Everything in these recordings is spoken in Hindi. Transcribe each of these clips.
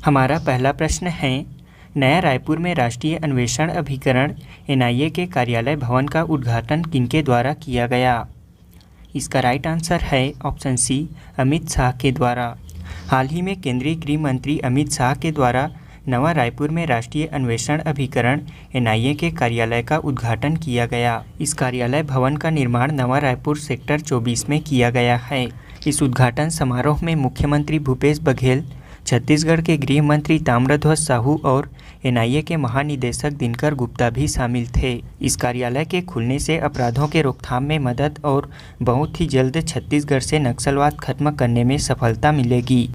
हमारा पहला प्रश्न है, नया रायपुर में राष्ट्रीय अन्वेषण अभिकरण एनआईए के कार्यालय भवन का उद्घाटन किनके द्वारा किया गया? इसका राइट आंसर है ऑप्शन सी, अमित शाह के द्वारा। हाल ही में केंद्रीय गृह मंत्री अमित शाह के द्वारा नवा रायपुर में राष्ट्रीय अन्वेषण अभिकरण एनआईए के कार्यालय का उद्घाटन किया गया। इस कार्यालय भवन का निर्माण नवा रायपुर सेक्टर 24 में किया गया है। इस उद्घाटन समारोह में मुख्यमंत्री भूपेश बघेल, छत्तीसगढ़ के गृह मंत्री ताम्रध्वज साहू और एनआईए के महानिदेशक दिनकर गुप्ता भी शामिल थे। इस कार्यालय के खुलने से अपराधों के रोकथाम में मदद और बहुत ही जल्द छत्तीसगढ़ से नक्सलवाद खत्म करने में सफलता मिलेगी।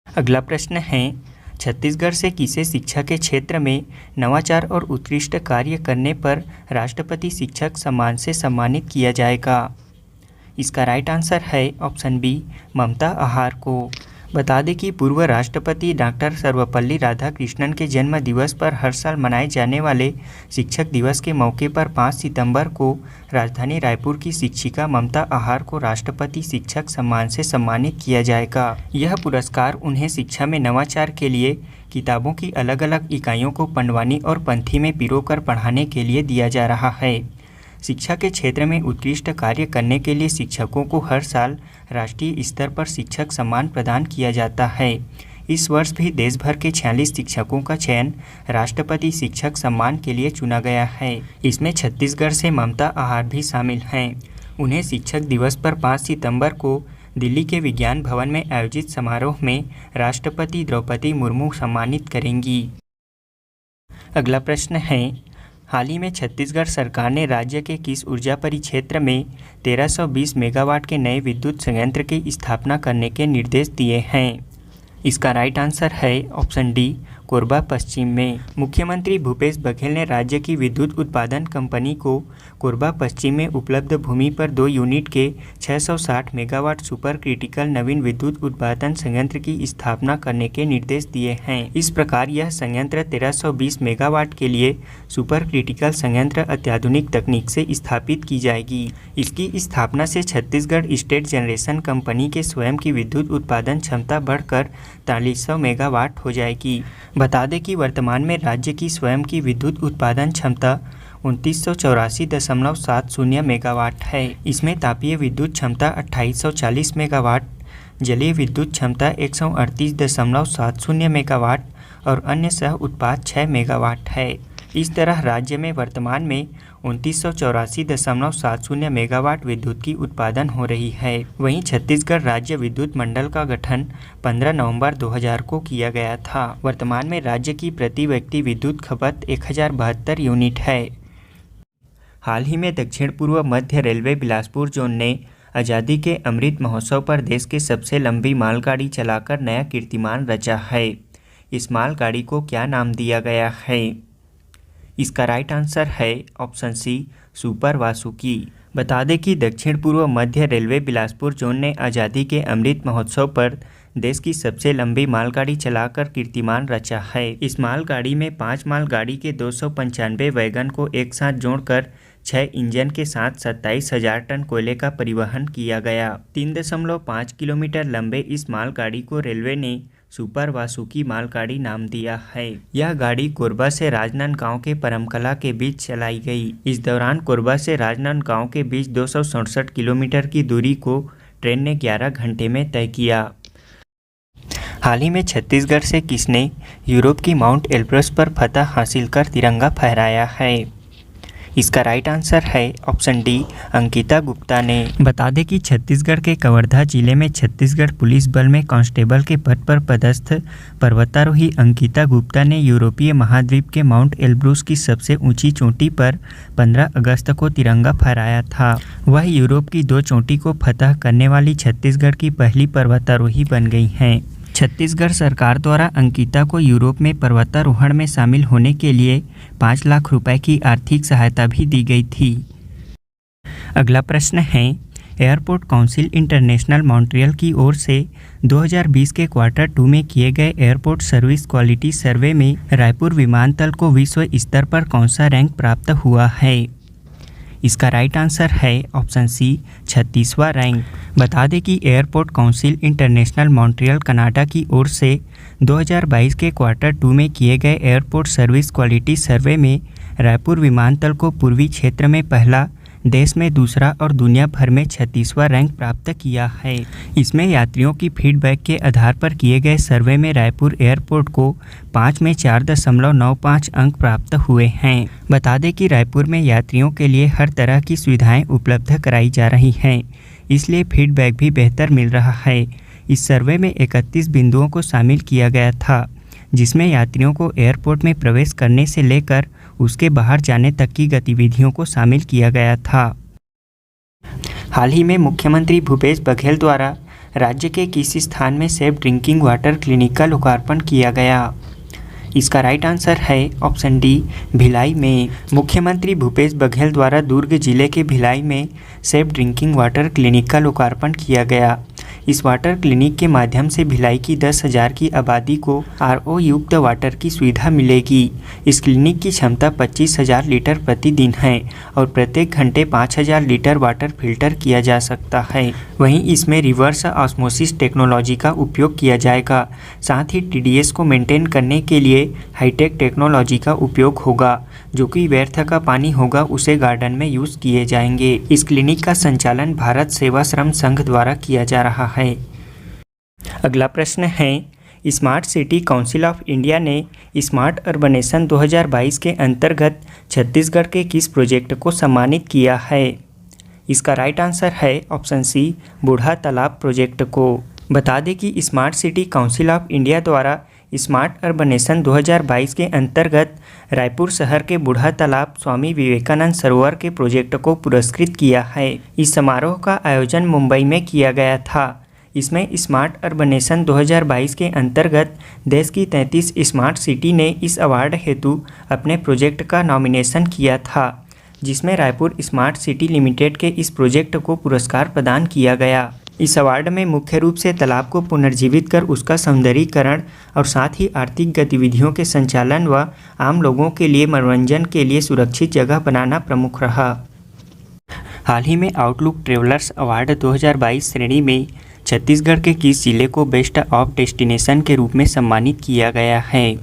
अगला प्रश्न है, छत्तीसगढ़ से किसे शिक्षा के क्षेत्र में नवाचार और उत्कृष्ट कार्य करने पर राष्ट्रपति शिक्षक सम्मान से सम्मानित किया जाएगा? इसका राइट आंसर है ऑप्शन बी, ममता आहार को। बता दें कि पूर्व राष्ट्रपति डॉक्टर सर्वपल्ली राधाकृष्णन के जन्म दिवस पर हर साल मनाए जाने वाले शिक्षक दिवस के मौके पर 5 सितंबर को राजधानी रायपुर की शिक्षिका ममता आहार को राष्ट्रपति शिक्षक सम्मान से सम्मानित किया जाएगा। यह पुरस्कार उन्हें शिक्षा में नवाचार के लिए किताबों की अलग अलग इकाइयों को पंडवानी और पंथी में पिरोकर पढ़ाने के लिए दिया जा रहा है। शिक्षा के क्षेत्र में उत्कृष्ट कार्य करने के लिए शिक्षकों को हर साल राष्ट्रीय स्तर पर शिक्षक सम्मान प्रदान किया जाता है। इस वर्ष भी देश भर के 46 शिक्षकों का चयन राष्ट्रपति शिक्षक सम्मान के लिए चुना गया है। इसमें छत्तीसगढ़ से ममता आहार भी शामिल हैं। उन्हें शिक्षक दिवस पर 5 सितंबर को दिल्ली के विज्ञान भवन में आयोजित समारोह में राष्ट्रपति द्रौपदी मुर्मू सम्मानित करेंगी। अगला प्रश्न है, हाल ही में छत्तीसगढ़ सरकार ने राज्य के किस ऊर्जा परिक्षेत्र में 1320 मेगावाट के नए विद्युत संयंत्र की स्थापना करने के निर्देश दिए हैं? इसका राइट आंसर है ऑप्शन डी, कोरबा पश्चिम में। मुख्यमंत्री भूपेश बघेल ने राज्य की विद्युत उत्पादन कंपनी को कोरबा पश्चिम में उपलब्ध भूमि पर 2 यूनिट के 660 मेगावाट सुपर क्रिटिकल नवीन विद्युत उत्पादन संयंत्र की स्थापना करने के निर्देश दिए हैं। इस प्रकार यह संयंत्र 1320 मेगावाट के लिए सुपर क्रिटिकल संयंत्र अत्याधुनिक तकनीक से स्थापित की जाएगी। इसकी स्थापना से छत्तीसगढ़ स्टेट जनरेशन कंपनी के स्वयं की विद्युत उत्पादन क्षमता बढ़कर 4300 मेगावाट हो जाएगी। बता दें कि वर्तमान में राज्य की स्वयं की विद्युत उत्पादन क्षमता 2984.70 मेगावाट है। इसमें तापीय विद्युत क्षमता 2840 मेगावाट, जलीय विद्युत क्षमता 138.70 मेगावाट और अन्य सह उत्पाद 6 मेगावाट है। इस तरह राज्य में वर्तमान में 2984.70 मेगावाट विद्युत की उत्पादन हो रही है। वहीं छत्तीसगढ़ राज्य विद्युत मंडल का गठन 15 नवंबर 2000 को किया गया था। वर्तमान में राज्य की प्रति व्यक्ति विद्युत खपत 1072 यूनिट है। हाल ही में दक्षिण पूर्व मध्य रेलवे बिलासपुर जोन ने आज़ादी के अमृत महोत्सव पर देश की सबसे लंबी मालगाड़ी चलाकर नया कीर्तिमान रचा है। इस मालगाड़ी को क्या नाम दिया गया है? इसका राइट आंसर है ऑप्शन सी, सुपर वासुकी। बता दें कि दक्षिण पूर्व मध्य रेलवे बिलासपुर जोन ने आज़ादी के अमृत महोत्सव पर देश की सबसे लंबी मालगाड़ी चलाकर कीर्तिमान रचा है। इस मालगाड़ी में 5 मालगाड़ी के 295 वैगन को एक साथ जोड़कर 6 इंजन के साथ 27,000 टन कोयले का परिवहन किया गया। 3.5 किलोमीटर लंबे इस मालगाड़ी को रेलवे ने सुपर वासुकी मालगाड़ी नाम दिया है। यह गाड़ी कोरबा से राजनांदगांव के परमकला के बीच चलाई गई। इस दौरान कोरबा से राजनांदगांव के बीच 267 किलोमीटर की दूरी को ट्रेन ने 11 घंटे में तय किया। हाल ही में छत्तीसगढ़ से किसने यूरोप की माउंट एल्ब्रस पर फतह हासिल कर तिरंगा फहराया है? इसका राइट आंसर है ऑप्शन डी, अंकिता गुप्ता ने। बता दें कि छत्तीसगढ़ के कवर्धा जिले में छत्तीसगढ़ पुलिस बल में कांस्टेबल के पद पर पदस्थ पर्वतारोही अंकिता गुप्ता ने यूरोपीय महाद्वीप के माउंट एल्ब्रुस की सबसे ऊंची चोटी पर 15 अगस्त को तिरंगा फहराया था। वह यूरोप की 2 चोटी को फतह करने वाली छत्तीसगढ़ की पहली पर्वतारोही बन गई हैं। छत्तीसगढ़ सरकार द्वारा अंकिता को यूरोप में पर्वतारोहण में शामिल होने के लिए 5 लाख रुपए की आर्थिक सहायता भी दी गई थी। अगला प्रश्न है, एयरपोर्ट काउंसिल इंटरनेशनल मॉन्ट्रियल की ओर से 2020 के क्वार्टर 2 में किए गए एयरपोर्ट सर्विस क्वालिटी सर्वे में रायपुर विमानतल को विश्व स्तर पर कौन सा रैंक प्राप्त हुआ है? इसका राइट आंसर है ऑप्शन सी 36वां रैंक। बता दें कि airport council international Montreal Canada की ओर से 2022 के क्वार्टर 2 में किए गए एयरपोर्ट सर्विस क्वालिटी सर्वे में रायपुर विमानतल को पूर्वी क्षेत्र में पहला, देश में दूसरा और दुनिया भर में 36वां रैंक प्राप्त किया है। इसमें यात्रियों की फीडबैक के आधार पर किए गए सर्वे में रायपुर एयरपोर्ट को 5 में 4.95 अंक प्राप्त हुए हैं। बता दें कि रायपुर में यात्रियों के लिए हर तरह की सुविधाएं उपलब्ध कराई जा रही हैं, इसलिए फीडबैक भी बेहतर मिल रहा है। इस सर्वे में 31 बिंदुओं को शामिल किया गया था, जिसमें यात्रियों को एयरपोर्ट में प्रवेश करने से लेकर उसके बाहर जाने तक की गतिविधियों को शामिल किया गया था। हाल ही में मुख्यमंत्री भूपेश बघेल द्वारा राज्य के किस स्थान में सेफ ड्रिंकिंग वाटर क्लिनिक का लोकार्पण किया गया? इसका राइट आंसर है ऑप्शन डी भिलाई में। मुख्यमंत्री भूपेश बघेल द्वारा दुर्ग जिले के भिलाई में सेफ ड्रिंकिंग वाटर क्लिनिक का लोकार्पण किया गया। इस वाटर क्लिनिक के माध्यम से भिलाई की 10,000 की आबादी को आरओ युक्त वाटर की सुविधा मिलेगी। इस क्लिनिक की क्षमता 25,000 लीटर प्रतिदिन है और प्रत्येक घंटे 5,000 लीटर वाटर फिल्टर किया जा सकता है। वहीं इसमें रिवर्स ऑस्मोसिस टेक्नोलॉजी का उपयोग किया जाएगा। साथ ही टीडीएस को मेंटेन करने के लिए हाईटेक टेक्नोलॉजी का उपयोग होगा। जो कि व्यर्थ का पानी होगा उसे गार्डन में यूज़ किए जाएंगे। इस क्लिनिक का संचालन भारत सेवाश्रम संघ द्वारा किया जा रहा है। अगला प्रश्न है, smart city council of India ने स्मार्ट अर्बनेशन 2022 के अंतर्गत छत्तीसगढ़ के किस प्रोजेक्ट को सम्मानित किया है? इसका राइट आंसर है ऑप्शन सी बूढ़ा तालाब प्रोजेक्ट को। बता दें कि smart city council of India द्वारा स्मार्ट अर्बनेशन 2022 के अंतर्गत रायपुर शहर के बूढ़ा तालाब स्वामी विवेकानंद सरोवर के प्रोजेक्ट को पुरस्कृत किया है। इस समारोह का आयोजन मुंबई में किया गया था। इसमें स्मार्ट अर्बनेशन 2022 के अंतर्गत देश की 33 स्मार्ट सिटी ने इस अवार्ड हेतु अपने प्रोजेक्ट का नॉमिनेशन किया था, जिसमें रायपुर स्मार्ट सिटी लिमिटेड के इस प्रोजेक्ट को पुरस्कार प्रदान किया गया। इस अवार्ड में मुख्य रूप से तालाब को पुनर्जीवित कर उसका सौंदर्यीकरण और साथ ही आर्थिक गतिविधियों के संचालन व आम लोगों के लिए मनोरंजन के लिए सुरक्षित जगह बनाना प्रमुख रहा। हाल ही में आउटलुक ट्रेवलर्स अवार्ड 2022 श्रेणी में छत्तीसगढ़ के किस जिले को बेस्ट ऑफ डेस्टिनेशन के रूप में सम्मानित किया गया है?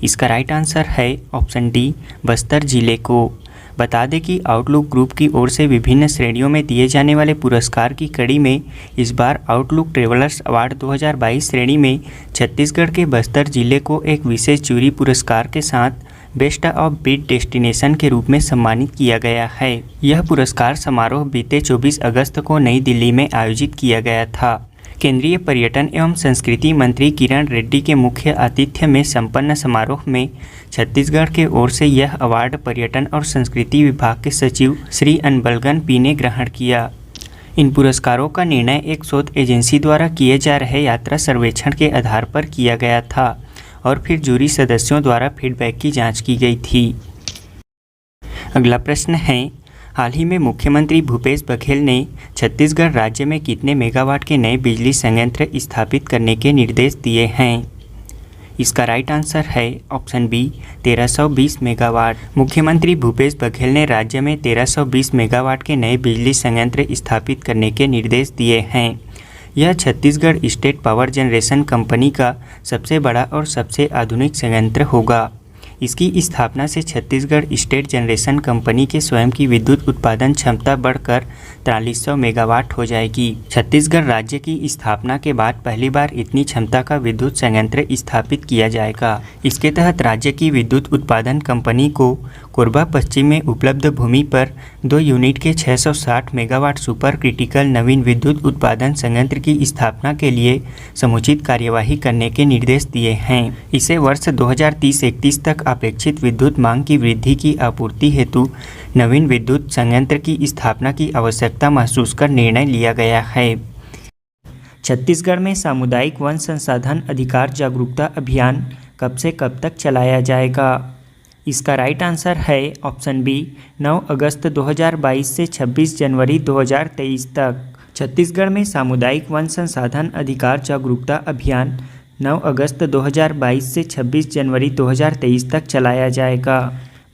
इसका राइट आंसर है ऑप्शन डी बस्तर जिले को। बता दें कि आउटलुक ग्रुप की ओर से विभिन्न श्रेणियों में दिए जाने वाले पुरस्कार की कड़ी में इस बार आउटलुक ट्रेवलर्स अवार्ड 2022 श्रेणी में छत्तीसगढ़ के बस्तर जिले को एक विशेष जूरी पुरस्कार के साथ बेस्ट ऑफ बीट डेस्टिनेशन के रूप में सम्मानित किया गया है। यह पुरस्कार समारोह बीते 24 अगस्त को नई दिल्ली में आयोजित किया गया था। केंद्रीय पर्यटन एवं संस्कृति मंत्री किरण रेड्डी के मुख्य आतिथ्य में संपन्न समारोह में छत्तीसगढ़ के ओर से यह अवार्ड पर्यटन और संस्कृति विभाग के सचिव श्री अनबलगन पी ने ग्रहण किया। इन पुरस्कारों का निर्णय एक शोध एजेंसी द्वारा किए जा रहे यात्रा सर्वेक्षण के आधार पर किया गया था और फिर जूरी सदस्यों द्वारा फीडबैक की जांच की गई थी। अगला प्रश्न है, हाल ही में मुख्यमंत्री भूपेश बघेल ने छत्तीसगढ़ राज्य में कितने मेगावाट के नए बिजली संयंत्र स्थापित करने के निर्देश दिए हैं? इसका राइट आंसर है ऑप्शन बी 1320 मेगावाट। मुख्यमंत्री भूपेश बघेल ने राज्य में 1320 मेगावाट के नए बिजली संयंत्र स्थापित करने के निर्देश दिए हैं। यह Chhattisgarh state power generation company का सबसे बड़ा और सबसे आधुनिक संयंत्र होगा। इसकी स्थापना से छत्तीसगढ़ स्टेट जनरेशन कंपनी के स्वयं की विद्युत उत्पादन क्षमता बढ़कर 4300 मेगावाट हो जाएगी। छत्तीसगढ़ राज्य की स्थापना के बाद पहली बार इतनी क्षमता का विद्युत संयंत्र स्थापित किया जाएगा। इसके तहत राज्य की विद्युत उत्पादन कंपनी को कोरबा पश्चिम में उपलब्ध भूमि पर 2 यूनिट के 660 मेगावाट सुपर क्रिटिकल नवीन विद्युत उत्पादन संयंत्र की स्थापना के लिए समुचित कार्यवाही करने के निर्देश दिए हैं। इसे वर्ष 2030-31 तक अपेक्षित विद्युत मांग की वृद्धि की आपूर्ति हेतु नवीन विद्युत संयंत्र की स्थापना की आवश्यकता महसूस कर निर्णय लिया गया है। छत्तीसगढ़ में सामुदायिक वन संसाधन अधिकार जागरूकता अभियान कब से कब तक चलाया जाएगा? इसका राइट आंसर है ऑप्शन बी 9 अगस्त 2022 से 26 जनवरी 2023 तक। छत्तीसगढ़ में सामुदायिक वन संसाधन अधिकार जागरूकता अभियान 9 अगस्त 2022 से 26 जनवरी 2023 तक चलाया जाएगा।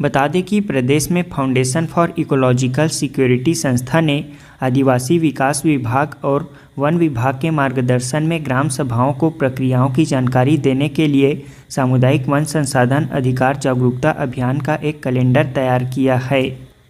बता दें कि प्रदेश में फाउंडेशन फॉर इकोलॉजिकल सिक्योरिटी संस्था ने आदिवासी विकास विभाग और वन विभाग के मार्गदर्शन में ग्राम सभाओं को प्रक्रियाओं की जानकारी देने के लिए सामुदायिक वन संसाधन अधिकार जागरूकता अभियान का एक कैलेंडर तैयार किया है।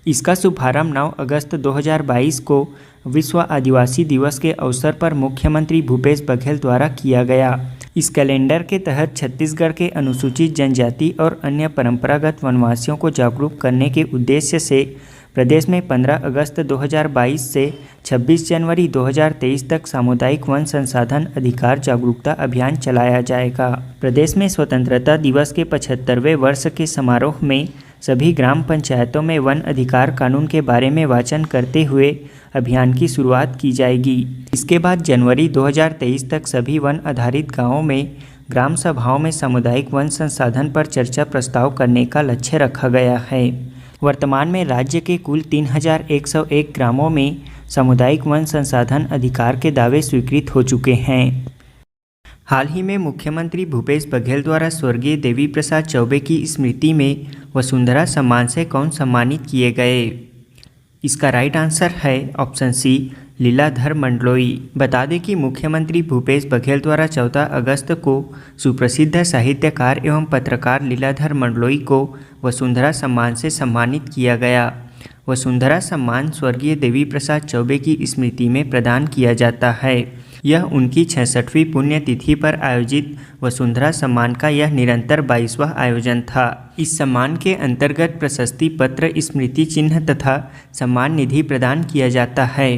इसका शुभारंभ 9 अगस्त 2022 को विश्व आदिवासी दिवस के अवसर पर मुख्यमंत्री भूपेश बघेल द्वारा किया गया। इस कैलेंडर के तहत छत्तीसगढ़ के अनुसूचित जनजाति और अन्य परंपरागत वनवासियों को जागरूक करने के उद्देश्य से प्रदेश में 15 अगस्त 2022 से 26 जनवरी 2023 तक सामुदायिक वन संसाधन अधिकार जागरूकता अभियान चलाया जाएगा। प्रदेश में स्वतंत्रता दिवस के 75वें वर्ष के समारोह में सभी ग्राम पंचायतों में वन अधिकार कानून के बारे में वाचन करते हुए अभियान की शुरुआत की जाएगी। इसके बाद जनवरी 2023 तक सभी वन आधारित गांवों में ग्राम सभाओं में सामुदायिक वन संसाधन पर चर्चा प्रस्ताव करने का लक्ष्य रखा गया है। वर्तमान में राज्य के कुल 3101 ग्रामों में सामुदायिक वन संसाधन अधिकार के दावे स्वीकृत हो चुके हैं। हाल ही में मुख्यमंत्री भूपेश बघेल द्वारा स्वर्गीय देवी प्रसाद चौबे की स्मृति में वसुंधरा सम्मान से कौन सम्मानित किए गए? इसका राइट आंसर है ऑप्शन सी लीलाधर मंडलोई। बता दें कि मुख्यमंत्री भूपेश बघेल द्वारा 14 अगस्त को सुप्रसिद्ध साहित्यकार एवं पत्रकार लीलाधर मंडलोई को वसुंधरा सम्मान से सम्मानित किया गया। वसुंधरा सम्मान स्वर्गीय देवी प्रसाद चौबे की स्मृति में प्रदान किया जाता है। यह उनकी 66वीं पुण्यतिथि पर आयोजित वसुंधरा सम्मान का यह निरंतर 22वां आयोजन था। इस सम्मान के अंतर्गत प्रशस्ति पत्र, स्मृति चिन्ह तथा सम्मान निधि प्रदान किया जाता है।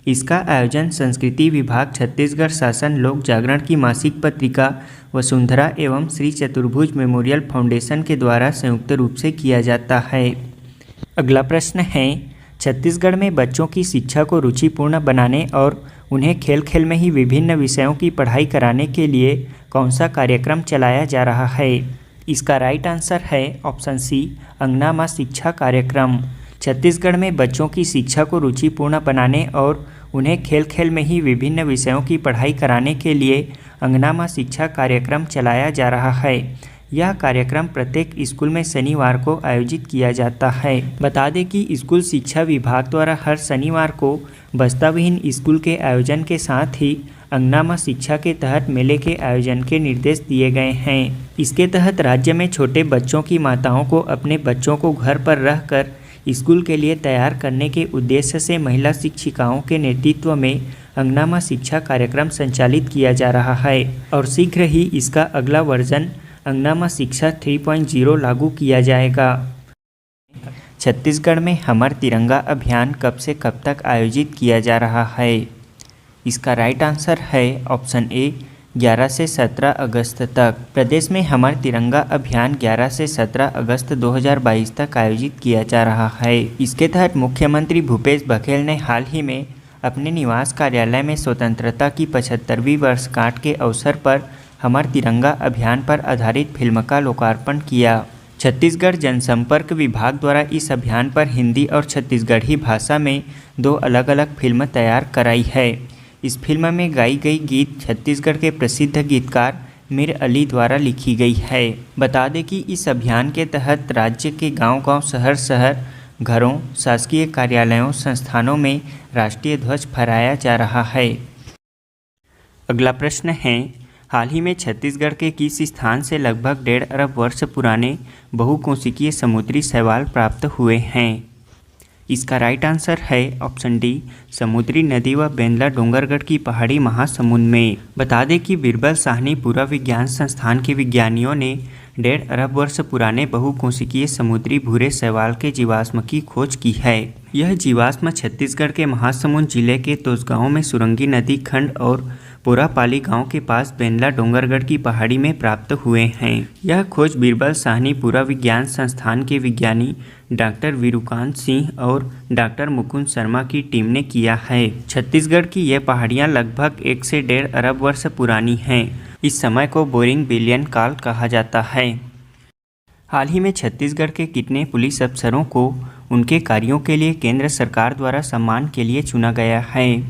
इसका आयोजन संस्कृति विभाग, छत्तीसगढ़ शासन, लोक जागरण की मासिक पत्रिका वसुंधरा एवं श्री चतुर्भुज मेमोरियल फाउंडेशन के द्वारा संयुक्त रूप से किया जाता है। अगला प्रश्न है, छत्तीसगढ़ में बच्चों की शिक्षा को रुचिपूर्ण बनाने और उन्हें खेल खेल में ही विभिन्न विषयों की पढ़ाई कराने के लिए कौन सा कार्यक्रम चलाया जा रहा है? इसका राइट आंसर है ऑप्शन सी अंगना माँ शिक्षा कार्यक्रम। छत्तीसगढ़ में बच्चों की शिक्षा को रुचिपूर्ण बनाने और उन्हें खेल खेल में ही विभिन्न विषयों की पढ़ाई कराने के लिए अंगना माँ शिक्षा कार्यक्रम चलाया जा रहा है। यह कार्यक्रम प्रत्येक स्कूल में शनिवार को आयोजित किया जाता है। बता दें कि स्कूल शिक्षा विभाग द्वारा हर शनिवार को बस्ताविहीन स्कूल के आयोजन के साथ ही अंगना माँ शिक्षा के तहत मेले के आयोजन के निर्देश दिए गए हैं। इसके तहत राज्य में छोटे बच्चों की माताओं को अपने बच्चों को घर पर रहकर स्कूल के लिए तैयार करने के उद्देश्य से महिला शिक्षिकाओं के नेतृत्व में अंगना माँ शिक्षा कार्यक्रम संचालित किया जा रहा है और शीघ्र ही इसका अगला वर्जन अंगना माँ शिक्षा 3.0 लागू किया जाएगा। छत्तीसगढ़ में हमर तिरंगा अभियान कब से कब तक आयोजित किया जा रहा है? इसका राइट आंसर है ऑप्शन ए 11 से 17 अगस्त तक। प्रदेश में हमर तिरंगा अभियान 11 से 17 अगस्त 2022 तक आयोजित किया जा रहा है। इसके तहत मुख्यमंत्री भूपेश बघेल ने हाल ही में अपने निवास कार्यालय में स्वतंत्रता की 75वीं वर्षगांठ के अवसर पर हमर तिरंगा अभियान पर आधारित फिल्म का लोकार्पण किया। छत्तीसगढ़ जनसंपर्क विभाग द्वारा इस अभियान पर हिंदी और छत्तीसगढ़ी भाषा में 2 अलग अलग फिल्म तैयार कराई है। इस फिल्म में गाई गई गीत छत्तीसगढ़ के प्रसिद्ध गीतकार मीर अली द्वारा लिखी गई है। बता दें कि इस अभियान के तहत राज्य के गांव-गांव, शहर-शहर, घरों, शासकीय कार्यालयों, संस्थानों में राष्ट्रीय ध्वज फहराया जा रहा है। अगला प्रश्न है, हाल ही में छत्तीसगढ़ के किस स्थान से लगभग 1.5 अरब वर्ष पुराने बहुकोशिकीय समुद्री शैवाल प्राप्त हुए हैं? इसका राइट आंसर है ऑप्शन डी समुद्री नदी व बेंदला डोंगरगढ़ की पहाड़ी महासमुंद में। बता दें कि बीरबल साहनी पुरा विज्ञान संस्थान के विज्ञानियों ने 1.5 अरब वर्ष पुराने बहुकोशिकीय समुद्री भूरे शैवाल के जीवाश्म की खोज की है। यह जीवाश्म छत्तीसगढ़ के महासमुंद जिले के तोसगांव में सुरंगी नदी खंड और पोरापाली गांव के पास बेंदला डोंगरगढ़ की पहाड़ी में प्राप्त हुए हैं। यह खोज बीरबल साहनी पुरा विज्ञान संस्थान के विज्ञानी डॉक्टर वीरूकांत सिंह और डॉक्टर मुकुंद शर्मा की टीम ने किया है। छत्तीसगढ़ की यह पहाड़ियां लगभग 1 से 1.5 अरब वर्ष पुरानी हैं। इस समय को बोरिंग बिलियन काल कहा जाता है। हाल ही में छत्तीसगढ़ के कितने पुलिस अफसरों को उनके कार्यों के लिए केंद्र सरकार द्वारा सम्मान के लिए चुना गया है?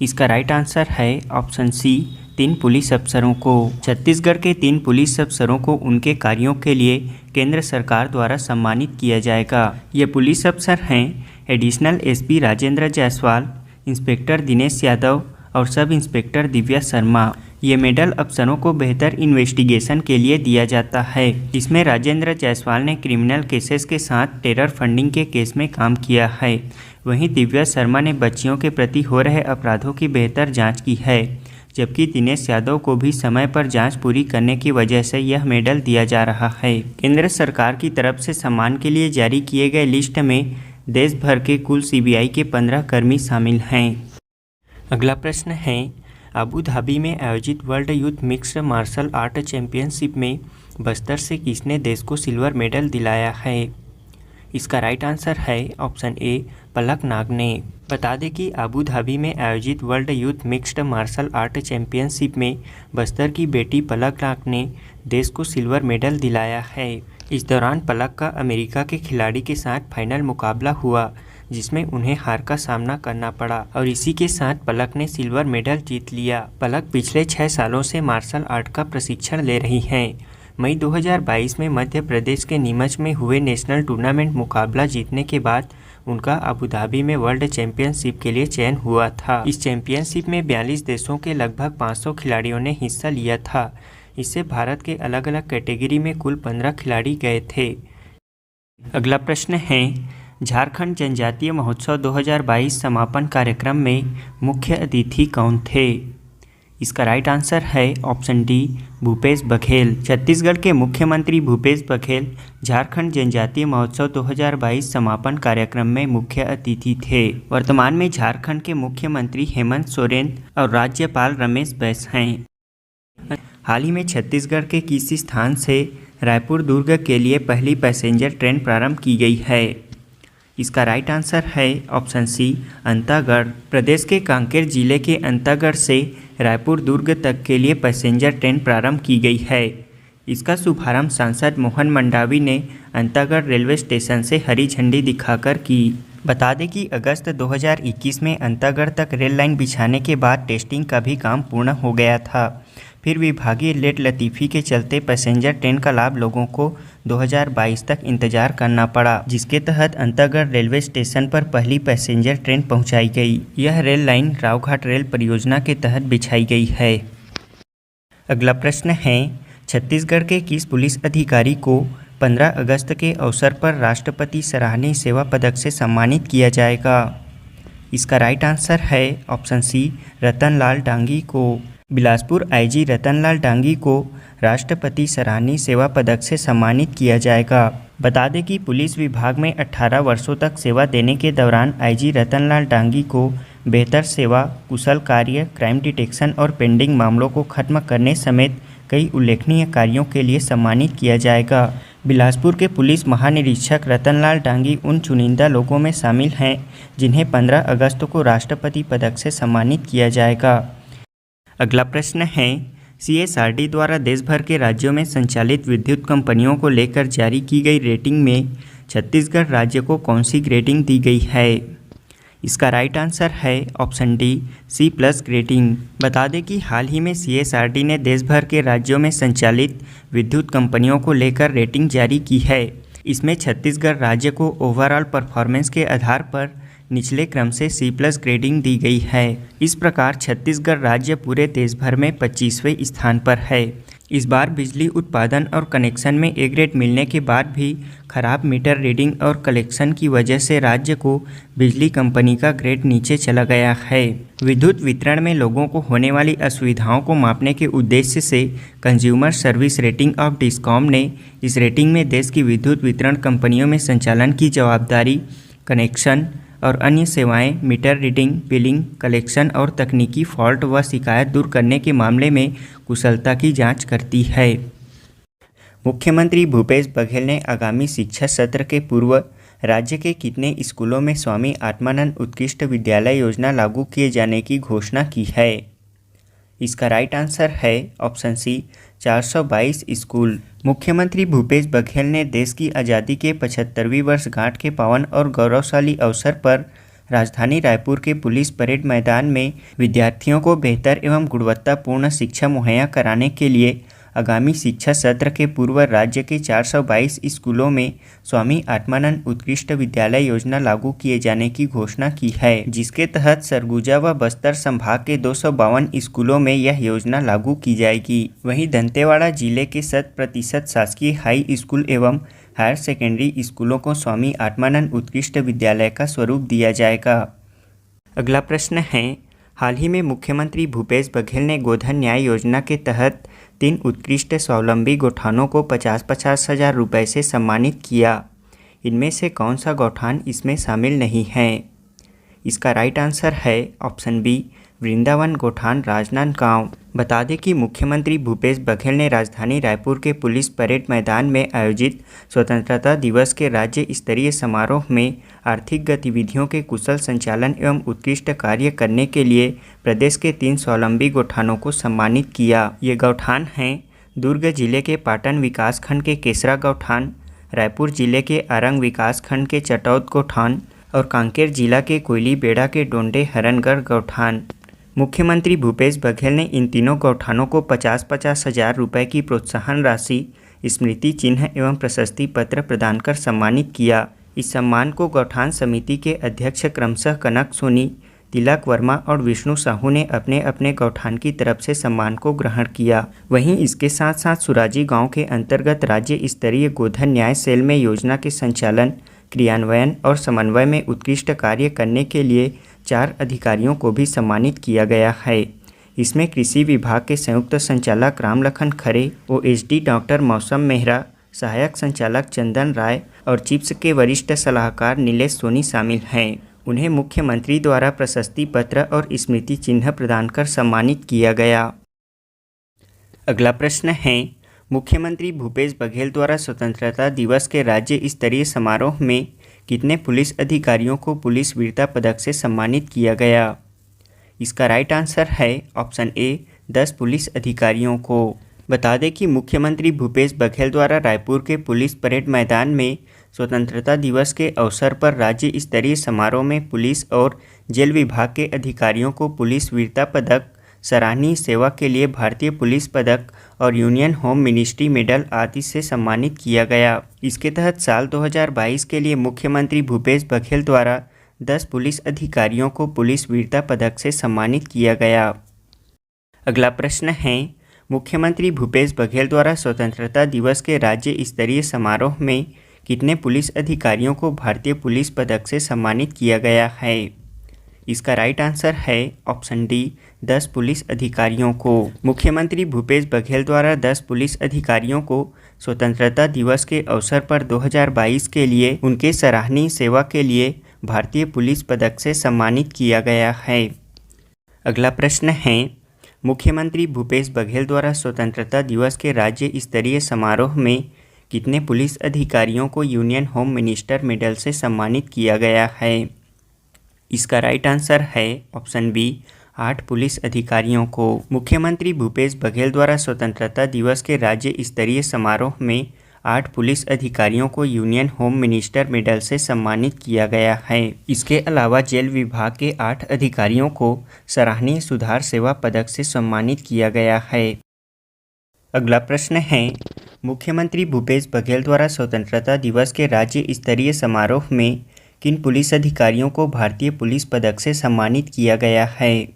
इसका राइट आंसर है ऑप्शन सी, 3 पुलिस अफसरों को। छत्तीसगढ़ के 3 पुलिस अफसरों को उनके कार्यों के लिए केंद्र सरकार द्वारा सम्मानित किया जाएगा। ये पुलिस अफसर हैं additional SP Rajendra Jaiswal, inspector Dinesh Yadav और सब इंस्पेक्टर दिव्या शर्मा। ये मेडल अफसरों को बेहतर इन्वेस्टिगेशन के लिए दिया जाता है। इसमें राजेंद्र जायसवाल ने क्रिमिनल केसेस के साथ टेरर फंडिंग के केस में काम किया है। वहीं दिव्या शर्मा ने बच्चियों के प्रति हो रहे अपराधों की बेहतर जांच की है, जबकि दिनेश यादव को भी समय पर जांच पूरी करने की वजह से यह मेडल दिया जा रहा है। केंद्र सरकार की तरफ से सम्मान के लिए जारी किए गए लिस्ट में देश भर के कुल सीबीआई के 15 कर्मी शामिल हैं। अगला प्रश्न है, अबू धाबी में आयोजित world youth mixed martial art championship में बस्तर से किसने देश को सिल्वर मेडल दिलाया है? इसका राइट आंसर है ऑप्शन ए, पलक नाग ने। बता दें कि अबू धाबी में आयोजित world youth mixed martial art championship में बस्तर की बेटी पलक नाग ने देश को सिल्वर मेडल दिलाया है। इस दौरान पलक का अमेरिका के खिलाड़ी के साथ फाइनल मुकाबला हुआ, जिसमें उन्हें हार का सामना करना पड़ा और इसी के साथ पलक ने सिल्वर मेडल जीत लिया। पलक पिछले 6 सालों से मार्शल आर्ट का प्रशिक्षण ले रही हैं। मई 2022 में मध्य प्रदेश के नीमच में हुए नेशनल टूर्नामेंट मुकाबला जीतने के बाद उनका अबू धाबी में वर्ल्ड चैंपियनशिप के लिए चयन हुआ था। इस चैंपियनशिप में 42 देशों के लगभग 500 खिलाड़ियों ने हिस्सा लिया था। इससे भारत के अलग अलग कैटेगरी में कुल 15 खिलाड़ी गए थे। अगला प्रश्न है, झारखंड जनजातीय महोत्सव 2022 समापन कार्यक्रम में मुख्य अतिथि कौन थे? इसका राइट आंसर है ऑप्शन डी, भूपेश बघेल। छत्तीसगढ़ के मुख्यमंत्री भूपेश बघेल झारखंड जनजातीय महोत्सव 2022 समापन कार्यक्रम में मुख्य अतिथि थे। वर्तमान में झारखंड के मुख्यमंत्री हेमंत सोरेन और राज्यपाल रमेश बैस हैं। हाल ही में छत्तीसगढ़ के किस स्थान से रायपुर दुर्ग के लिए पहली पैसेंजर ट्रेन प्रारंभ की गई है? इसका राइट आंसर है ऑप्शन सी, अंतागढ़। प्रदेश के कांकेर जिले के अंतागढ़ से रायपुर दुर्ग तक के लिए पैसेंजर ट्रेन प्रारंभ की गई है। इसका शुभारंभ सांसद मोहन मंडावी ने अंतागढ़ रेलवे स्टेशन से हरी झंडी दिखाकर की। बता दें कि अगस्त 2021 में अंतागढ़ तक रेल लाइन बिछाने के बाद टेस्टिंग का भी काम पूर्ण हो गया था। फिर विभागीय लेट लतीफ़ी के चलते पैसेंजर ट्रेन का लाभ लोगों को 2022 तक इंतजार करना पड़ा, जिसके तहत अंतागढ़ रेलवे स्टेशन पर पहली पैसेंजर ट्रेन पहुंचाई गई। यह रेल लाइन रावघाट रेल परियोजना के तहत बिछाई गई है। अगला प्रश्न है, छत्तीसगढ़ के किस पुलिस अधिकारी को 15 अगस्त के अवसर पर राष्ट्रपति सराहनीय सेवा पदक से सम्मानित किया जाएगा? इसका राइट आंसर है ऑप्शन सी, रतनलाल डांगी को। बिलासपुर आईजी रतनलाल डांगी को राष्ट्रपति सराहनीय सेवा पदक से सम्मानित किया जाएगा। बता दें कि पुलिस विभाग में 18 वर्षों तक सेवा देने के दौरान आईजी रतनलाल डांगी को बेहतर सेवा, कुशल कार्य, क्राइम डिटेक्शन और पेंडिंग मामलों को खत्म करने समेत कई उल्लेखनीय कार्यों के लिए सम्मानित किया जाएगा। बिलासपुर के पुलिस महानिरीक्षक रतनलाल डांगी उन चुनिंदा लोगों में शामिल हैं जिन्हें 15 अगस्त को राष्ट्रपति पदक से सम्मानित किया जाएगा। अगला प्रश्न है, CSRD द्वारा देश भर के राज्यों में संचालित विद्युत कंपनियों को लेकर जारी की गई रेटिंग में छत्तीसगढ़ राज्य को कौन सी ग्रेडिंग दी गई है? इसका राइट आंसर है ऑप्शन डी, C+ ग्रेडिंग। बता दें कि हाल ही में CSRD ने देश भर के राज्यों में संचालित विद्युत कंपनियों को लेकर रेटिंग जारी की है। इसमें छत्तीसगढ़ राज्य को ओवरऑल परफॉर्मेंस के आधार पर निचले क्रम से C+ ग्रेडिंग दी गई है। इस प्रकार छत्तीसगढ़ राज्य पूरे देश भर में 25वें स्थान पर है। इस बार बिजली उत्पादन और कनेक्शन में A ग्रेड मिलने के बाद भी खराब मीटर रीडिंग और कलेक्शन की वजह से राज्य को बिजली कंपनी का ग्रेड नीचे चला गया है। विद्युत वितरण में लोगों को होने वाली असुविधाओं को मापने के उद्देश्य से consumer service rating of discom ने इस रेटिंग में देश की विद्युत वितरण कंपनियों में संचालन की जवाबदारी, कनेक्शन और अन्य सेवाएं, मीटर रीडिंग, बिलिंग, कलेक्शन और तकनीकी फॉल्ट व शिकायत दूर करने के मामले में कुशलता की जांच करती है। मुख्यमंत्री भूपेश बघेल ने आगामी शिक्षा सत्र के पूर्व राज्य के कितने स्कूलों में स्वामी आत्मानंद उत्कृष्ट विद्यालय योजना लागू किए जाने की घोषणा की है? इसका राइट आंसर है ऑप्शन सी 422 स्कूल। मुख्यमंत्री भूपेश बघेल ने देश की आज़ादी के 75वीं वर्षगांठ के पावन और गौरवशाली अवसर पर राजधानी रायपुर के पुलिस परेड मैदान में विद्यार्थियों को बेहतर एवं गुणवत्तापूर्ण शिक्षा मुहैया कराने के लिए आगामी शिक्षा सत्र के पूर्व राज्य के 422 स्कूलों में स्वामी आत्मानंद उत्कृष्ट विद्यालय योजना लागू किए जाने की घोषणा की है, जिसके तहत सरगुजा व बस्तर संभाग के 252 स्कूलों में यह योजना लागू की जाएगी। वहीं दंतेवाड़ा जिले के 100% शासकीय हाई स्कूल एवं हायर सेकेंडरी स्कूलों को स्वामी आत्मानंद उत्कृष्ट विद्यालय का स्वरूप दिया जाएगा। अगला प्रश्न है, हाल ही में मुख्यमंत्री भूपेश बघेल ने गोधन न्याय योजना के तहत 3 उत्कृष्ट स्वावलंबी गौठानों को 50-50 हज़ार रुपये से सम्मानित किया। इनमें से कौन सा गौठान इसमें शामिल नहीं है? इसका राइट आंसर है ऑप्शन बी वृंदावन गौठान राजनांदगांव। बता दें कि मुख्यमंत्री भूपेश बघेल ने राजधानी रायपुर के पुलिस परेड मैदान में आयोजित स्वतंत्रता दिवस के राज्य स्तरीय समारोह में आर्थिक गतिविधियों के कुशल संचालन एवं उत्कृष्ट कार्य करने के लिए प्रदेश के 3 स्वावलंबी गौठानों को सम्मानित किया। ये गौठान हैं दुर्ग जिले के पाटन विकासखंड के केसरा गौठान, रायपुर जिले के आरंग विकासखंड के चटौद गौठान और कांकेर जिला के कोयली बेड़ा के डोंडे हरनगढ़ गौठान। मुख्यमंत्री भूपेश बघेल ने इन तीनों गौठानों को 50-50 हज़ार रुपये की प्रोत्साहन राशि, स्मृति चिन्ह एवं प्रशस्ति पत्र प्रदान कर सम्मानित किया। इस सम्मान को गौठान समिति के अध्यक्ष क्रमशः कनक सोनी, तिलक वर्मा और विष्णु साहू ने अपने अपने गौठान की तरफ से सम्मान को ग्रहण किया। वहीं इसके साथ साथ सुराजी गांव के अंतर्गत राज्य स्तरीय गोधन न्याय सेल में योजना के संचालन, क्रियान्वयन और समन्वय में उत्कृष्ट कार्य करने के लिए 4 अधिकारियों को भी सम्मानित किया गया है। इसमें कृषि विभाग के संयुक्त संचालक रामलखन खरे, ओएसडी डॉक्टर मौसम मेहरा, सहायक संचालक चंदन राय और चिप्स के वरिष्ठ सलाहकार नीलेश सोनी शामिल हैं। उन्हें मुख्यमंत्री द्वारा प्रशस्ति पत्र और स्मृति चिन्ह प्रदान कर सम्मानित किया गया। अगला प्रश्न है, मुख्यमंत्री भूपेश बघेल द्वारा स्वतंत्रता दिवस के राज्य स्तरीय समारोह में कितने पुलिस अधिकारियों को पुलिस वीरता पदक से सम्मानित किया गया? इसका राइट आंसर है ऑप्शन ए 10 पुलिस अधिकारियों को। बता दें कि मुख्यमंत्री भूपेश बघेल द्वारा रायपुर के पुलिस परेड मैदान में स्वतंत्रता दिवस के अवसर पर राज्य स्तरीय समारोह में पुलिस और जेल विभाग के अधिकारियों को पुलिस वीरता पदक, सराहनीय सेवा के लिए भारतीय पुलिस पदक और यूनियन होम मिनिस्ट्री मेडल आदि से सम्मानित किया गया। इसके तहत साल 2022 के लिए मुख्यमंत्री भूपेश बघेल द्वारा 10 पुलिस अधिकारियों को पुलिस वीरता पदक से सम्मानित किया गया। अगला प्रश्न है, मुख्यमंत्री भूपेश बघेल द्वारा स्वतंत्रता दिवस के राज्य स्तरीय समारोह में कितने पुलिस अधिकारियों को भारतीय पुलिस पदक से सम्मानित किया गया है? इसका राइट आंसर है ऑप्शन डी 10 पुलिस अधिकारियों को। मुख्यमंत्री भूपेश बघेल द्वारा 10 पुलिस अधिकारियों को स्वतंत्रता दिवस के अवसर पर 2022 के लिए उनके सराहनीय सेवा के लिए भारतीय पुलिस पदक से सम्मानित किया गया है। अगला प्रश्न है, मुख्यमंत्री भूपेश बघेल द्वारा स्वतंत्रता दिवस के राज्य स्तरीय समारोह में कितने पुलिस अधिकारियों को यूनियन होम मिनिस्टर मेडल से सम्मानित किया गया है? इसका राइट आंसर है ऑप्शन बी 8 पुलिस अधिकारियों को। मुख्यमंत्री भूपेश बघेल द्वारा स्वतंत्रता दिवस के राज्य स्तरीय समारोह में 8 पुलिस अधिकारियों को यूनियन होम मिनिस्टर मेडल से सम्मानित किया गया है। इसके अलावा जेल विभाग के 8 अधिकारियों को सराहनीय सुधार सेवा पदक से सम्मानित किया गया है। अगला प्रश्न है, मुख्यमंत्री भूपेश बघेल द्वारा स्वतंत्रता दिवस के राज्य स्तरीय समारोह में किन पुलिस अधिकारियों को भारतीय पुलिस पदक से सम्मानित किया गया है?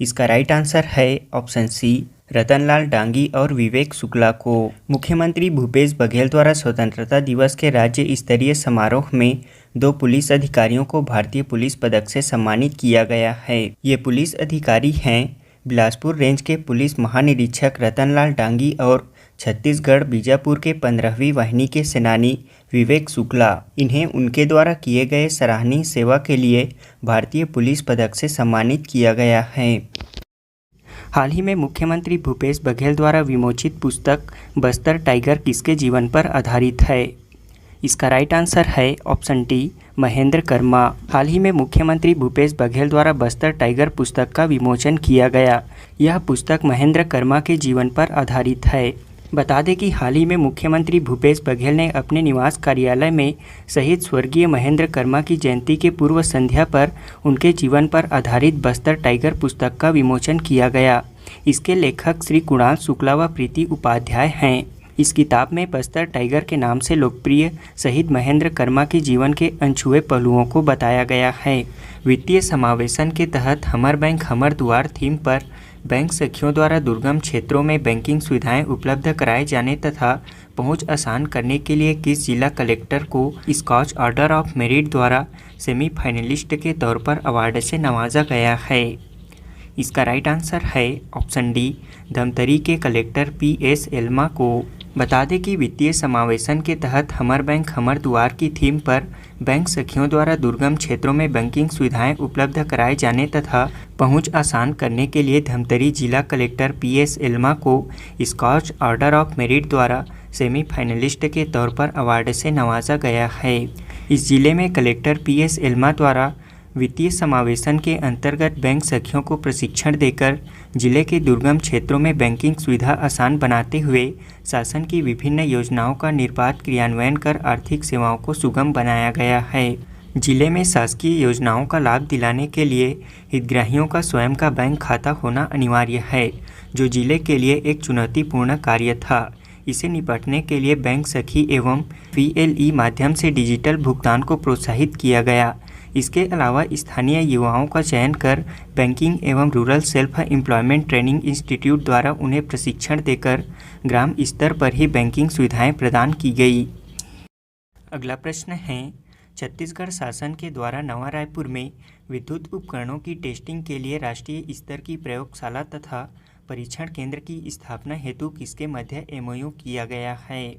इसका राइट आंसर है ऑप्शन सी रतनलाल डांगी और विवेक शुक्ला को। मुख्यमंत्री भूपेश बघेल द्वारा स्वतंत्रता दिवस के राज्य स्तरीय समारोह में 2 पुलिस अधिकारियों को भारतीय पुलिस पदक से सम्मानित किया गया है। ये पुलिस अधिकारी हैं बिलासपुर रेंज के पुलिस महानिरीक्षक रतनलाल डांगी और छत्तीसगढ़ बीजापुर के 15वीं वाहिनी के सेनानी विवेक शुक्ला। इन्हें उनके द्वारा किए गए सराहनीय सेवा के लिए भारतीय पुलिस पदक से सम्मानित किया गया है। हाल ही में मुख्यमंत्री भूपेश बघेल द्वारा विमोचित पुस्तक बस्तर टाइगर किसके जीवन पर आधारित है? इसका राइट आंसर है ऑप्शन डी, महेंद्र कर्मा। हाल ही में मुख्यमंत्री भूपेश बघेल द्वारा बस्तर टाइगर पुस्तक का विमोचन किया गया। यह पुस्तक महेंद्र कर्मा के जीवन पर आधारित है। बता दें कि हाल ही में मुख्यमंत्री भूपेश बघेल ने अपने निवास कार्यालय में शहीद स्वर्गीय महेंद्र कर्मा की जयंती के पूर्व संध्या पर उनके जीवन पर आधारित बस्तर टाइगर पुस्तक का विमोचन किया गया। इसके लेखक श्री कुणाल शुक्ला व प्रीति उपाध्याय हैं। इस किताब में बस्तर टाइगर के नाम से लोकप्रिय शहीद महेंद्र कर्मा के जीवन के अनछुए पहलुओं को बताया गया है। वित्तीय समावेशन के तहत हमर बैंक हमर द्वार थीम पर बैंक सखियों द्वारा दुर्गम क्षेत्रों में बैंकिंग सुविधाएं उपलब्ध कराए जाने तथा पहुंच आसान करने के लिए किस जिला कलेक्टर को स्कॉच ऑर्डर ऑफ मेरिट द्वारा सेमीफाइनलिस्ट के तौर पर अवार्ड से नवाजा गया है। इसका राइट आंसर है ऑप्शन डी, धमतरी के कलेक्टर PS एल्मा को। बता दें कि वित्तीय समावेशन के तहत हमर बैंक हमर द्वार की थीम पर बैंक सखियों द्वारा दुर्गम क्षेत्रों में बैंकिंग सुविधाएं उपलब्ध कराए जाने तथा पहुंच आसान करने के लिए धमतरी जिला कलेक्टर PS एल्मा को स्कॉच ऑर्डर ऑफ मेरिट द्वारा सेमीफाइनलिस्ट के तौर पर अवार्ड से नवाजा गया है। इस जिले में कलेक्टर PS एल्मा द्वारा वित्तीय समावेशन के अंतर्गत बैंक सखियों को प्रशिक्षण देकर जिले के दुर्गम क्षेत्रों में बैंकिंग सुविधा आसान बनाते हुए शासन की विभिन्न योजनाओं का निर्बाध क्रियान्वयन कर आर्थिक सेवाओं को सुगम बनाया गया है। जिले में शासकीय योजनाओं का लाभ दिलाने के लिए हितग्राहियों का स्वयं का बैंक खाता होना अनिवार्य है, जो जिले के लिए एक चुनौतीपूर्ण कार्य था। इसे निपटने के लिए बैंक सखी एवं VLE माध्यम से डिजिटल भुगतान को प्रोत्साहित किया गया। इसके अलावा स्थानीय युवाओं का चयन कर बैंकिंग एवं rural self employment training institute द्वारा उन्हें प्रशिक्षण देकर ग्राम स्तर पर ही बैंकिंग सुविधाएं प्रदान की गई। अगला प्रश्न है, छत्तीसगढ़ शासन के द्वारा नवा रायपुर में विद्युत उपकरणों की टेस्टिंग के लिए राष्ट्रीय स्तर की प्रयोगशाला तथा परीक्षण केंद्र की स्थापना हेतु किसके मध्य MOU किया गया है?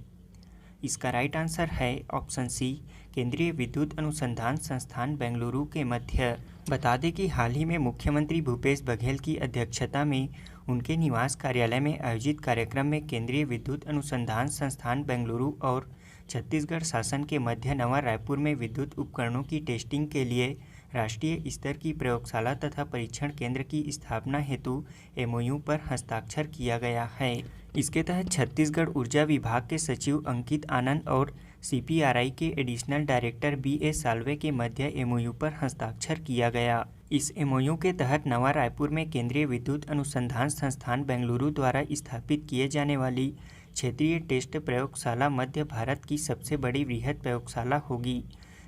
इसका राइट आंसर है ऑप्शन सी, केंद्रीय विद्युत अनुसंधान संस्थान बेंगलुरु के मध्य। बता दें कि हाल ही में मुख्यमंत्री भूपेश बघेल की अध्यक्षता में उनके निवास कार्यालय में आयोजित कार्यक्रम में केंद्रीय विद्युत अनुसंधान संस्थान बेंगलुरु और छत्तीसगढ़ शासन के मध्य नवा रायपुर में विद्युत उपकरणों की टेस्टिंग के लिए राष्ट्रीय स्तर की प्रयोगशाला तथा परीक्षण केंद्र की स्थापना हेतु MOU पर हस्ताक्षर किया गया है। इसके तहत छत्तीसगढ़ ऊर्जा विभाग के सचिव अंकित आनंद और CPRI के एडिशनल डायरेक्टर BA साल्वे के मध्य MOU पर हस्ताक्षर किया गया। इस MOU के तहत नवा रायपुर में केंद्रीय विद्युत अनुसंधान संस्थान बेंगलुरु द्वारा स्थापित किए जाने वाली क्षेत्रीय टेस्ट प्रयोगशाला मध्य भारत की सबसे बड़ी वृहद प्रयोगशाला होगी,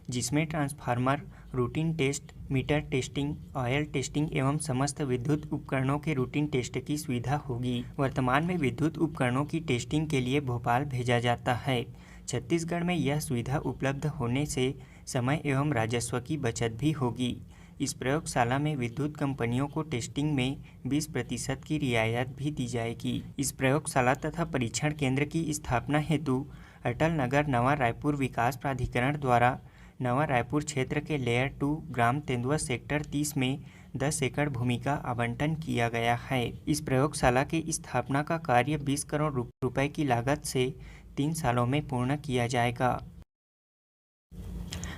जिसमें transformer, routine test, meter testing, oil testing एवं समस्त विद्युत उपकरणों के रूटीन टेस्ट की सुविधा होगी। वर्तमान में विद्युत उपकरणों की टेस्टिंग के लिए भोपाल भेजा जाता है। छत्तीसगढ़ में यह सुविधा उपलब्ध होने से समय एवं राजस्व की बचत भी होगी। इस प्रयोगशाला में विद्युत कंपनियों को टेस्टिंग में 20% की रियायत भी दी जाएगी। इस प्रयोगशाला तथा परीक्षण केंद्र की स्थापना हेतु अटल नगर नवा रायपुर विकास प्राधिकरण द्वारा नवा रायपुर क्षेत्र के लेयर 2 ग्राम तेंदुआ सेक्टर 30 में 10 एकड़ भूमि का आवंटन किया गया है। इस प्रयोगशाला की स्थापना का कार्य 20 करोड़ रुपए की लागत से 3 सालों में पूर्ण किया जाएगा।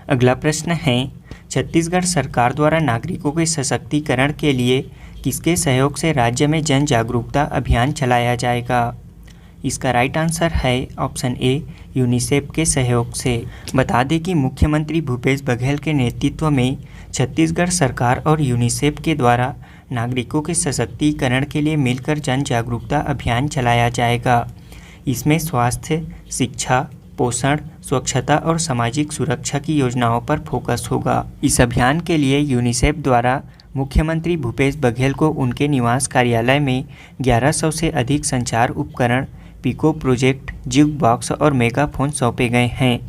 अगला प्रश्न है, छत्तीसगढ़ सरकार द्वारा नागरिकों के सशक्तिकरण के लिए किसके सहयोग से राज्य में जन जागरूकता अभियान चलाया जाएगा? इसका राइट आंसर है ऑप्शन ए, यूनिसेफ के सहयोग से। बता दें कि मुख्यमंत्री भूपेश बघेल के नेतृत्व में छत्तीसगढ़ सरकार और यूनिसेफ के द्वारा नागरिकों के सशक्तिकरण के लिए मिलकर जन जागरूकता अभियान चलाया जाएगा। इसमें स्वास्थ्य, शिक्षा, पोषण, स्वच्छता और सामाजिक सुरक्षा की योजनाओं पर फोकस होगा। इस अभियान के लिए यूनिसेफ द्वारा मुख्यमंत्री भूपेश बघेल को उनके निवास कार्यालय में 1100 से अधिक संचार उपकरण, पिको प्रोजेक्ट, जिग बॉक्स और मेगाफोन सौंपे गए हैं।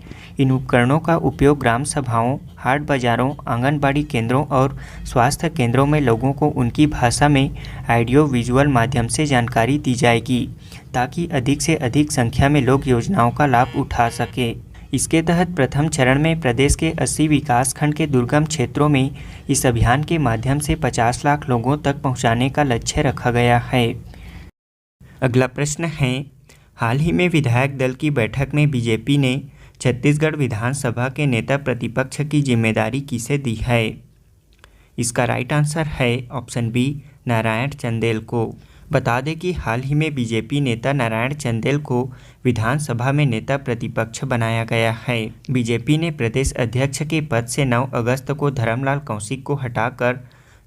इन उपकरणों का उपयोग ग्राम सभाओं, हाट बाजारों, आंगनबाड़ी केंद्रों और स्वास्थ्य केंद्रों में लोगों को उनकी भाषा में ऑडियो विजुअल माध्यम से जानकारी दी जाएगी, ताकि अधिक से अधिक संख्या में लोग योजनाओं का लाभ उठा सके। इसके तहत प्रथम चरण में प्रदेश के 80 विकासखंड के दुर्गम क्षेत्रों में इस अभियान के माध्यम से 50 लाख लोगों तक पहुंचाने का लक्ष्य रखा गया है। अगला प्रश्न है, हाल ही में विधायक दल की बैठक में बीजेपी ने छत्तीसगढ़ विधानसभा के नेता प्रतिपक्ष की जिम्मेदारी किसे दी है? इसका राइट आंसर है ऑप्शन बी, नारायण चंदेल को। बता दें कि हाल ही में बीजेपी नेता नारायण चंदेल को विधानसभा में नेता प्रतिपक्ष बनाया गया है। बीजेपी ने प्रदेश अध्यक्ष के पद से 9 अगस्त को धर्मलाल कौशिक को हटाकर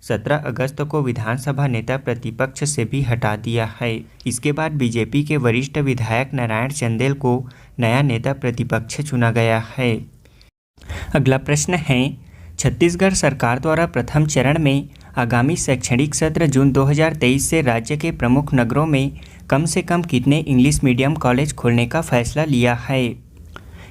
17 अगस्त को विधानसभा नेता प्रतिपक्ष से भी हटा दिया है। इसके बाद बीजेपी के वरिष्ठ विधायक नारायण चंदेल को नया नेता प्रतिपक्ष चुना गया है। अगला प्रश्न है, छत्तीसगढ़ सरकार द्वारा प्रथम चरण में आगामी शैक्षणिक सत्र जून 2023 से राज्य के प्रमुख नगरों में कम से कम कितने इंग्लिश मीडियम कॉलेज खोलने का फैसला लिया है?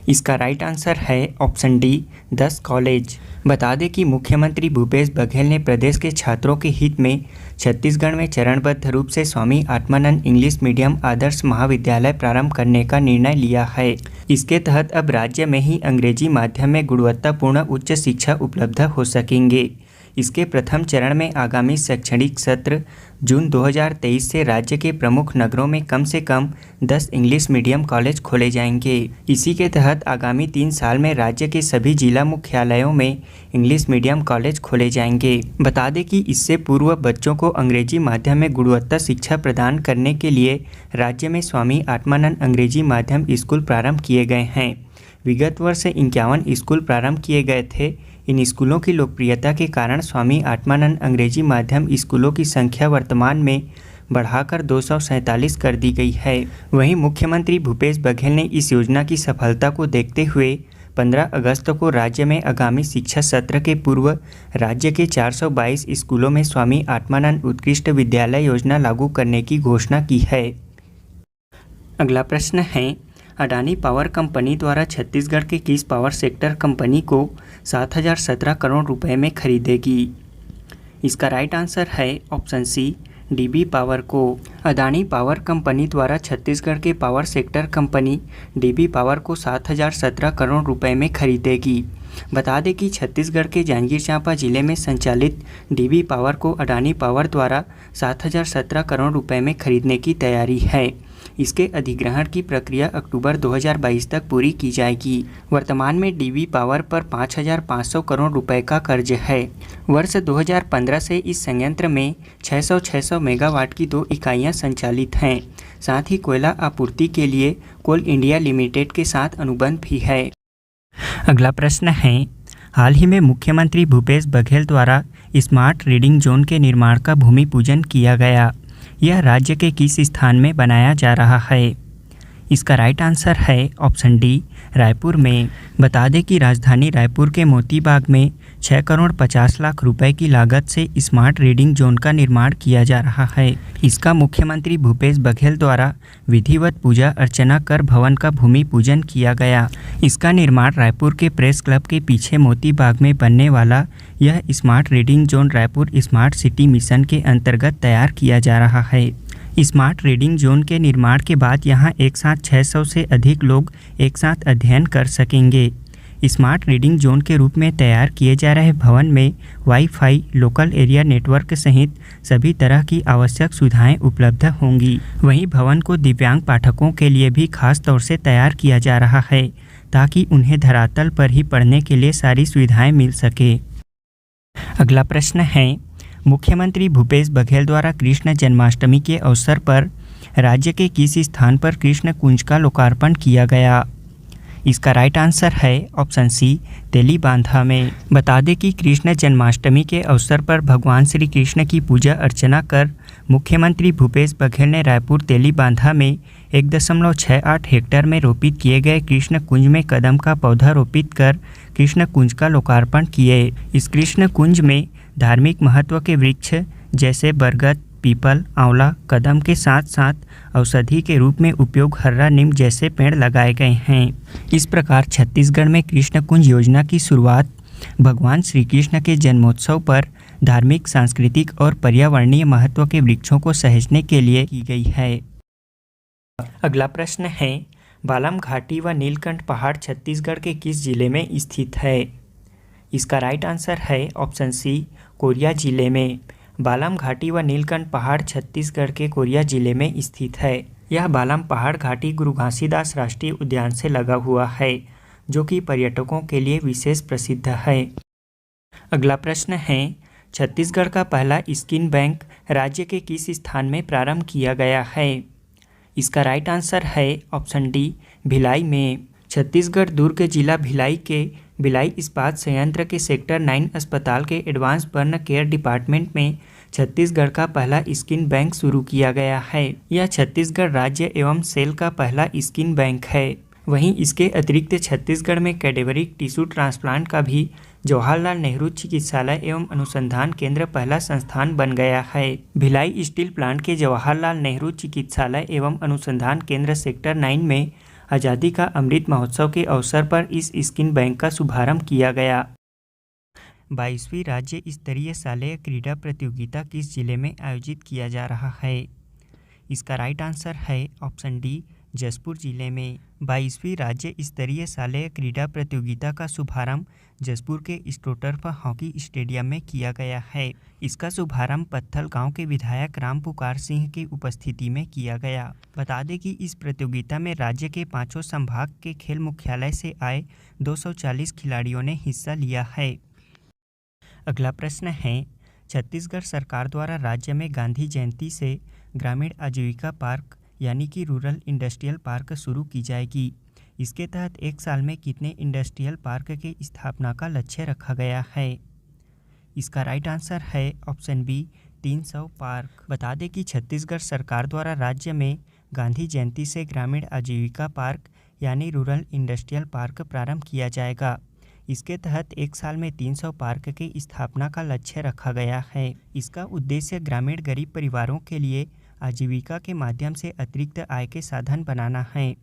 इसका राइट आंसर है ऑप्शन डी, 10 कॉलेज। बता दें कि मुख्यमंत्री भूपेश बघेल ने प्रदेश के छात्रों के हित में छत्तीसगढ़ में चरणबद्ध रूप से स्वामी आत्मानंद इंग्लिश मीडियम आदर्श महाविद्यालय प्रारंभ करने का निर्णय लिया है। इसके तहत अब राज्य में ही अंग्रेजी माध्यम में गुणवत्तापूर्ण उच्च शिक्षा उपलब्ध हो सकेंगे। इसके प्रथम चरण में आगामी शैक्षणिक सत्र जून 2023 से राज्य के प्रमुख नगरों में कम से कम 10 इंग्लिश मीडियम कॉलेज खोले जाएंगे। इसी के तहत आगामी 3 साल में राज्य के सभी जिला मुख्यालयों में इंग्लिश मीडियम कॉलेज खोले जाएंगे। बता दें कि इससे पूर्व बच्चों को अंग्रेजी माध्यम में गुणवत्ता शिक्षा प्रदान करने के लिए राज्य में स्वामी आत्मानंद अंग्रेजी माध्यम स्कूल प्रारंभ किए गए हैं। विगत वर्ष 51 स्कूल प्रारंभ किए गए थे। इन स्कूलों की लोकप्रियता के कारण स्वामी आत्मानंद अंग्रेजी माध्यम स्कूलों की संख्या वर्तमान में बढ़ाकर 247 कर दी गई है। वहीं मुख्यमंत्री भूपेश बघेल ने इस योजना की सफलता को देखते हुए 15 अगस्त को राज्य में आगामी शिक्षा सत्र के पूर्व राज्य के 422 स्कूलों में स्वामी आत्मानंद उत्कृष्ट विद्यालय योजना लागू करने की घोषणा की है। अगला प्रश्न है, अडानी पावर कंपनी द्वारा छत्तीसगढ़ के किस पावर सेक्टर कंपनी को 7017 करोड़ रुपए में खरीदेगी? इसका राइट आंसर है ऑप्शन सी, डीबी पावर को। अडानी पावर कंपनी द्वारा छत्तीसगढ़ के power sector company dB power को 7017 करोड़ रुपए में खरीदेगी। बता दें कि छत्तीसगढ़ के जांजगीर चांपा जिले में संचालित डीबी पावर को अडानी पावर द्वारा 7017 करोड़ रुपए में खरीदने की तैयारी है। इसके अधिग्रहण की प्रक्रिया अक्टूबर 2022 तक पूरी की जाएगी। वर्तमान में डीबी पावर पर 5500 करोड़ रुपए का कर्ज है। वर्ष 2015 से इस संयंत्र में 600 मेगावाट की 2 इकाइयां संचालित हैं। साथ ही कोयला आपूर्ति के लिए कोल इंडिया लिमिटेड के साथ अनुबंध भी है। अगला प्रश्न है, हाल ही में मुख्यमंत्री भूपेश बघेल द्वारा स्मार्ट रीडिंग जोन के निर्माण का भूमि पूजन किया गया। यह राज्य के किस स्थान में बनाया जा रहा है? इसका राइट आंसर है ऑप्शन डी, रायपुर में। बता दें कि राजधानी रायपुर के मोती बाग में 6 करोड़ 50 लाख रुपए की लागत से स्मार्ट रीडिंग जोन का निर्माण किया जा रहा है। इसका मुख्यमंत्री भूपेश बघेल द्वारा विधिवत पूजा अर्चना कर भवन का भूमि पूजन किया गया। इसका निर्माण रायपुर के प्रेस क्लब के पीछे मोती बाग में बनने वाला यह smart reading zone Raipur smart city mission के अंतर्गत तैयार किया जा रहा है। स्मार्ट रीडिंग जोन के निर्माण के बाद यहां एक साथ 600 से अधिक लोग एक साथ अध्ययन कर सकेंगे। स्मार्ट रीडिंग जोन के रूप में तैयार किए जा रहे भवन में वाईफाई, लोकल एरिया नेटवर्क सहित सभी तरह की आवश्यक सुविधाएं उपलब्ध होंगी। वहीं भवन को दिव्यांग पाठकों के लिए भी खास तौर से तैयार किया जा रहा है ताकि उन्हें धरातल पर ही पढ़ने के लिए सारी सुविधाएं मिल सके। अगला प्रश्न है, मुख्यमंत्री भूपेश बघेल द्वारा कृष्ण जन्माष्टमी के अवसर पर राज्य के किस स्थान पर कृष्ण कुंज का लोकार्पण किया गया? इसका राइट आंसर है ऑप्शन सी, तेलीबांधा में। बता दें कि कृष्ण जन्माष्टमी के अवसर पर भगवान श्री कृष्ण की पूजा अर्चना कर मुख्यमंत्री भूपेश बघेल ने रायपुर तेलीबांधा में 1.68 हेक्टेयर में रोपित किए गए कृष्ण कुंज में कदम का पौधा रोपित कर कृष्ण कुंज का लोकार्पण किए। इस कृष्ण कुंज में धार्मिक महत्व के वृक्ष जैसे बरगद, पीपल, आंवला, कदम के साथ साथ औषधि के रूप में उपयोग हर्रा, नीम जैसे पेड़ लगाए गए हैं। इस प्रकार छत्तीसगढ़ में कृष्ण कुंज योजना की शुरुआत भगवान श्री कृष्ण के जन्मोत्सव पर धार्मिक, सांस्कृतिक और पर्यावरणीय महत्व के वृक्षों को सहेजने के लिए की गई है। अगला प्रश्न है, बालम घाटी व नीलकंठ पहाड़ छत्तीसगढ़ के किस जिले में स्थित है? इसका राइट आंसर है ऑप्शन सी, कोरिया जिले में। बालम घाटी व नीलकंठ पहाड़ छत्तीसगढ़ के कोरिया जिले में स्थित है। यह बालम पहाड़ घाटी गुरु घासीदास राष्ट्रीय उद्यान से लगा हुआ है। जो कि पर्यटकों के लिए विशेष प्रसिद्ध है। अगला प्रश्न है, छत्तीसगढ़ का पहला स्किन बैंक राज्य के किस स्थान में प्रारंभ किया गया है? इसका राइट आंसर है ऑप्शन डी, भिलाई में। छत्तीसगढ़ दुर्ग जिला भिलाई के भिलाई इस्पात संयंत्र के सेक्टर 9 अस्पताल के एडवांस बर्न केयर डिपार्टमेंट में छत्तीसगढ़ का पहला स्किन बैंक शुरू किया गया है। यह छत्तीसगढ़ राज्य एवं सेल का पहला स्किन बैंक है। वहीं इसके अतिरिक्त छत्तीसगढ़ में कैडेवरिक टिश्यू ट्रांसप्लांट का भी जवाहरलाल नेहरू चिकित्सालय एवं अनुसंधान केंद्र पहला संस्थान बन गया है। भिलाई स्टील प्लांट के जवाहरलाल नेहरू चिकित्सालय एवं अनुसंधान केंद्र सेक्टर 9 में आज़ादी का अमृत महोत्सव के अवसर पर इस स्किन बैंक का शुभारंभ किया गया। 22वीं राज्य स्तरीय शालेय क्रीड़ा प्रतियोगिता किस जिले में आयोजित किया जा रहा है? इसका राइट आंसर है ऑप्शन डी, जशपुर जिले में। 22वीं राज्य स्तरीय शालेय क्रीड़ा प्रतियोगिता का शुभारंभ जशपुर के स्ट्रोटर्फ हॉकी स्टेडियम में किया गया है। इसका शुभारंभ पत्थल गांव के विधायक राम पुकार सिंह की उपस्थिति में किया गया। बता दें कि इस प्रतियोगिता में राज्य के 5 संभाग के खेल मुख्यालय से आए 240 खिलाड़ियों ने हिस्सा लिया है। अगला प्रश्न है, छत्तीसगढ़ सरकार द्वारा राज्य में गांधी जयंती से ग्रामीण आजीविका पार्क यानी कि रूरल इंडस्ट्रियल पार्क शुरू की जाएगी। इसके तहत एक साल में कितने इंडस्ट्रियल पार्क की स्थापना का लक्ष्य रखा गया है? इसका राइट आंसर है ऑप्शन बी, 300 पार्क। बता दें कि छत्तीसगढ़ सरकार द्वारा राज्य में गांधी जयंती से ग्रामीण आजीविका पार्क यानी रूरल इंडस्ट्रियल पार्क प्रारंभ किया जाएगा। इसके तहत एक साल में 300 पार्क की स्थापना का लक्ष्य रखा गया है। इसका उद्देश्य ग्रामीण गरीब परिवारों के लिए आजीविका के माध्यम से अतिरिक्त आय के साधन बनाना है।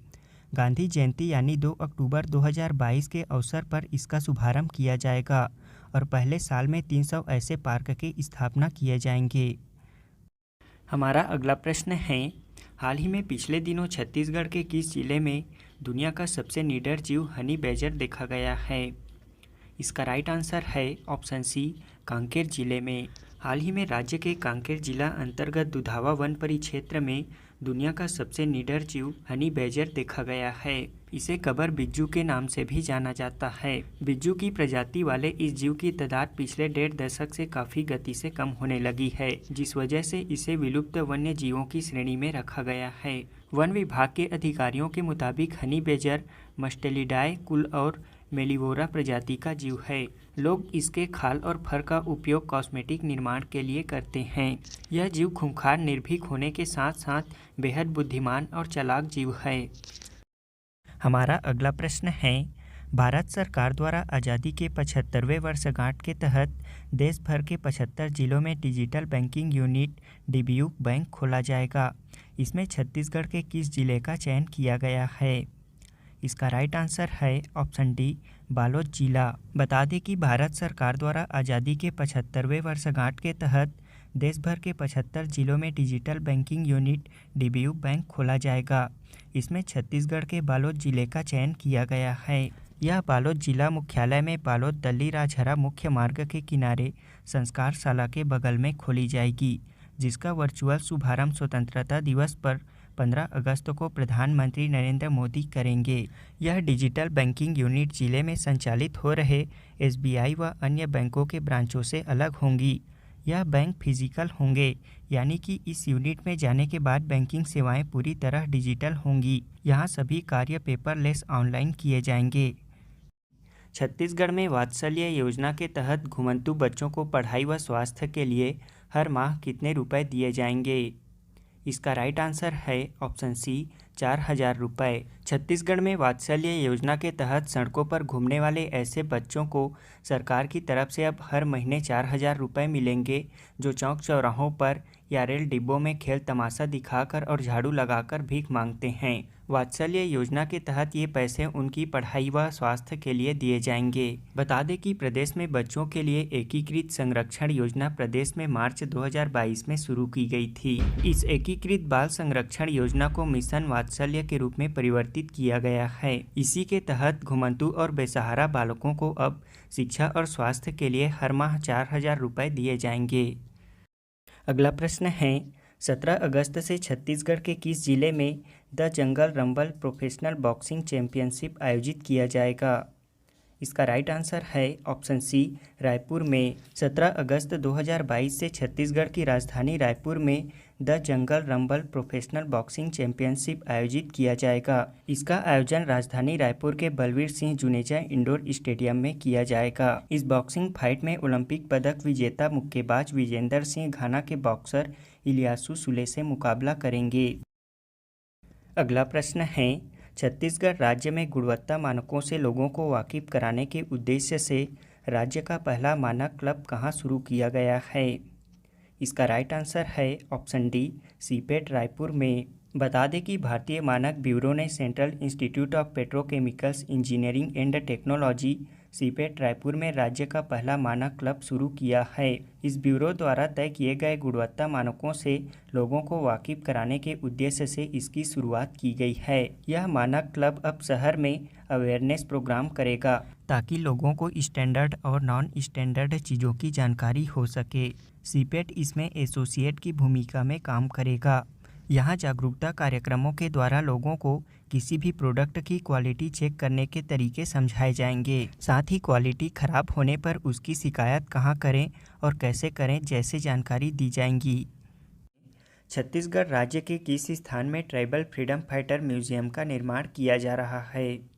गांधी जयंती यानी 2 अक्टूबर 2022 के अवसर पर इसका शुभारंभ किया जाएगा और पहले साल में 300 ऐसे पार्क की स्थापना किए जाएंगे। हमारा अगला प्रश्न है, हाल ही में पिछले दिनों छत्तीसगढ़ के किस जिले में दुनिया का सबसे निडर जीव हनी बैजर देखा गया है? इसका राइट आंसर है ऑप्शन सी, कांकेर जिले में। हाल ही में राज्य के कांकेर जिला अंतर्गत दुधावा वन परिक्षेत्र में दुनिया का सबसे निडर जीव हनी बैजर देखा गया है। इसे कबर बिज्जू के नाम से भी जाना जाता है। बिज्जू की प्रजाति वाले इस जीव की तादाद पिछले 1.5 दशक से काफ़ी गति से कम होने लगी है, जिस वजह से इसे विलुप्त वन्य जीवों की श्रेणी में रखा गया है। वन विभाग के अधिकारियों के मुताबिक हनी बैजर मस्टेलिडाए कुल और मेलिवोरा प्रजाति का जीव है। लोग इसके खाल और फर का उपयोग कॉस्मेटिक निर्माण के लिए करते हैं। यह जीव खूंखार, निर्भीक होने के साथ साथ बेहद बुद्धिमान और चालाक जीव है। हमारा अगला प्रश्न है, भारत सरकार द्वारा आज़ादी के 75वें वर्षगांठ के तहत देश भर के 75 जिलों में digital banking unit DBU bank खोला जाएगा। इसमें छत्तीसगढ़ के किस जिले का चयन किया गया है? इसका राइट आंसर है ऑप्शन डी, बालोद जिला। बता दें कि भारत सरकार द्वारा आज़ादी के 75वें वर्षगांठ के तहत देश भर के 75 जिलों में digital banking unit DBU bank खोला जाएगा। इसमें छत्तीसगढ़ के बालोद जिले का चयन किया गया है। यह बालोद जिला मुख्यालय में बालोद दल्ली राजहरा मुख्य मार्ग के किनारे संस्कारशाला के बगल में खोली जाएगी, जिसका वर्चुअल शुभारंभ स्वतंत्रता दिवस पर 15 अगस्त को प्रधानमंत्री नरेंद्र मोदी करेंगे। यह डिजिटल बैंकिंग यूनिट जिले में संचालित हो रहे एसबीआई व अन्य बैंकों के ब्रांचों से अलग होंगी। यह बैंक फिजिकल होंगे, यानी कि इस यूनिट में जाने के बाद बैंकिंग सेवाएं पूरी तरह डिजिटल होंगी। यहाँ सभी कार्य पेपरलेस ऑनलाइन किए जाएंगे। छत्तीसगढ़ में वात्सल्य योजना के तहत घुमंतू बच्चों को पढ़ाई व स्वास्थ्य के लिए हर माह कितने रुपए दिए जाएंगे? इसका राइट आंसर है ऑप्शन सी, 4000 रुपये। छत्तीसगढ़ में वात्सल्य योजना के तहत सड़कों पर घूमने वाले ऐसे बच्चों को सरकार की तरफ से अब हर महीने 4000 रुपये मिलेंगे, जो चौक चौराहों पर या रेल डिब्बों में खेल तमाशा दिखाकर और झाड़ू लगाकर भीख मांगते हैं। वात्सल्य योजना के तहत ये पैसे उनकी पढ़ाई व स्वास्थ्य के लिए दिए जाएंगे। बता दें कि प्रदेश में बच्चों के लिए एकीकृत संरक्षण योजना प्रदेश में मार्च 2022 में शुरू की गई थी। इस एकीकृत बाल संरक्षण योजना को मिशन वात्सल्य के रूप में परिवर्तित किया गया है। इसी के तहत घुमंतू और बेसहारा बालकों को अब शिक्षा और स्वास्थ्य के लिए हर माह 4000 रुपये दिए जाएंगे। अगला प्रश्न है, 17 अगस्त से छत्तीसगढ़ के किस जिले में the jungle rumble professional boxing championship आयोजित किया जाएगा? इसका राइट आंसर है ऑप्शन सी, रायपुर में। 17 अगस्त 2022 से छत्तीसगढ़ की राजधानी रायपुर में the jungle rumble professional boxing championship आयोजित किया जाएगा। इसका आयोजन राजधानी रायपुर के बलवीर सिंह जुनेजा इंडोर स्टेडियम में किया जाएगा। इस बॉक्सिंग फाइट में ओलंपिक पदक विजेता मुक्केबाज विजेंदर सिंह घाना के बॉक्सर इलियासु सुले से मुकाबला करेंगे। अगला प्रश्न है, छत्तीसगढ़ राज्य में गुणवत्ता मानकों से लोगों को वाकिफ कराने के उद्देश्य से राज्य का पहला मानक क्लब कहाँ शुरू किया गया है? इसका राइट आंसर है ऑप्शन डी, सीपेट रायपुर में। बता दें कि भारतीय मानक ब्यूरो ने central institute of petrochemicals engineering and technology CIPET Raipur में राज्य का पहला मानक क्लब शुरू किया है। इस ब्यूरो द्वारा तय किए गए गुणवत्ता मानकों से लोगों को वाकिफ कराने के उद्देश्य से इसकी शुरुआत की गई है। यह मानक क्लब अब शहर में अवेयरनेस प्रोग्राम करेगा ताकि लोगों को स्टैंडर्ड और नॉन स्टैंडर्ड चीज़ों की जानकारी हो सके। सीपेट इसमें एसोसिएट की भूमिका में काम करेगा। यहाँ जागरूकता कार्यक्रमों के द्वारा लोगों को किसी भी प्रोडक्ट की क्वालिटी चेक करने के तरीके समझाए जाएंगे। साथ ही क्वालिटी खराब होने पर उसकी शिकायत कहाँ करें और कैसे करें जैसे जानकारी दी जाएंगी। छत्तीसगढ़ राज्य के किस स्थान में ट्राइबल फ्रीडम फाइटर म्यूजियम का निर्माण किया जा रहा है?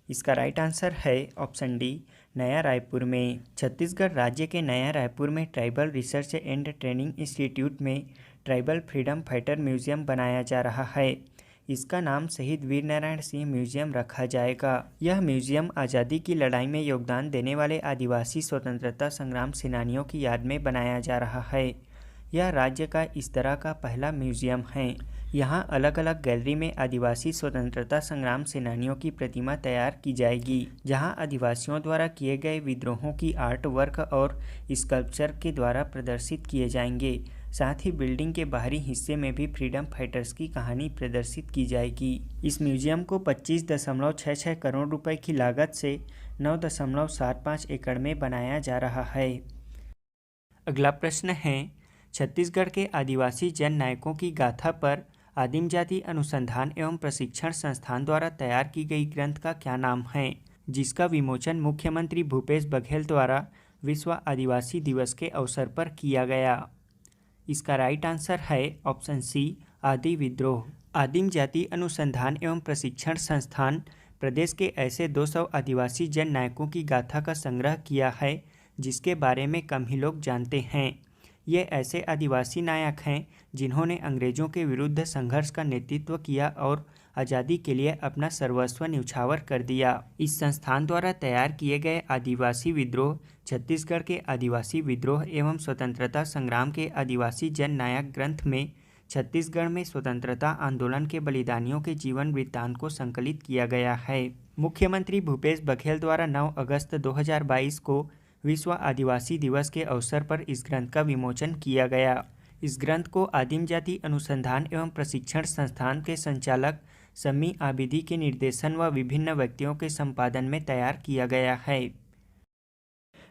इसका राइट आंसर है ऑप्शन डी, नया रायपुर में। छत्तीसगढ़ राज्य के नया रायपुर में tribal research and training institute में ट्राइबल फ्रीडम फाइटर म्यूजियम बनाया जा रहा है। इसका नाम शहीद वीरनारायण सिंह म्यूजियम रखा जाएगा। यह म्यूजियम आज़ादी की लड़ाई में योगदान देने वाले आदिवासी स्वतंत्रता संग्राम सेनानियों की याद में बनाया जा रहा है। यह राज्य का इस तरह का पहला म्यूजियम है। यहाँ अलग अलग गैलरी में आदिवासी स्वतंत्रता संग्राम सेनानियों की प्रतिमा तैयार की जाएगी, जहाँ आदिवासियों द्वारा किए गए विद्रोहों की आर्ट वर्क और स्कल्पचर के द्वारा प्रदर्शित किए जाएंगे। साथ ही बिल्डिंग के बाहरी हिस्से में भी फ्रीडम फाइटर्स की कहानी प्रदर्शित की जाएगी। इस म्यूजियम को 25.66 करोड़ रुपए की लागत से 9.75 एकड़ में बनाया जा रहा है। अगला प्रश्न है, छत्तीसगढ़ के आदिवासी जन नायकों की गाथा पर आदिम जाति अनुसंधान एवं प्रशिक्षण संस्थान द्वारा तैयार की गई ग्रंथ का क्या नाम है, जिसका विमोचन मुख्यमंत्री भूपेश बघेल द्वारा विश्व आदिवासी दिवस के अवसर पर किया गया? इसका राइट आंसर है ऑप्शन सी, आदि विद्रोह। आदिम जाति अनुसंधान एवं प्रशिक्षण संस्थान प्रदेश के ऐसे 200 आदिवासी जन नायकों की गाथा का संग्रह किया है जिसके बारे में कम ही लोग जानते हैं। ये ऐसे आदिवासी नायक हैं जिन्होंने अंग्रेजों के विरुद्ध संघर्ष का नेतृत्व किया और आज़ादी के लिए अपना सर्वस्व न्यौछावर कर दिया। इस संस्थान द्वारा तैयार किए गए आदिवासी विद्रोह छत्तीसगढ़ के आदिवासी विद्रोह एवं स्वतंत्रता संग्राम के आदिवासी जन नायक ग्रंथ में छत्तीसगढ़ में स्वतंत्रता आंदोलन के बलिदानियों के जीवन वृत्तांत को संकलित किया गया है। मुख्यमंत्री भूपेश बघेल द्वारा 9 अगस्त 2022 को विश्व आदिवासी दिवस के अवसर पर इस ग्रंथ का विमोचन किया गया। इस ग्रंथ को आदिम जाति अनुसंधान एवं प्रशिक्षण संस्थान के संचालक सम्मी आबिदी के निर्देशन व विभिन्न व्यक्तियों के संपादन में तैयार किया गया है।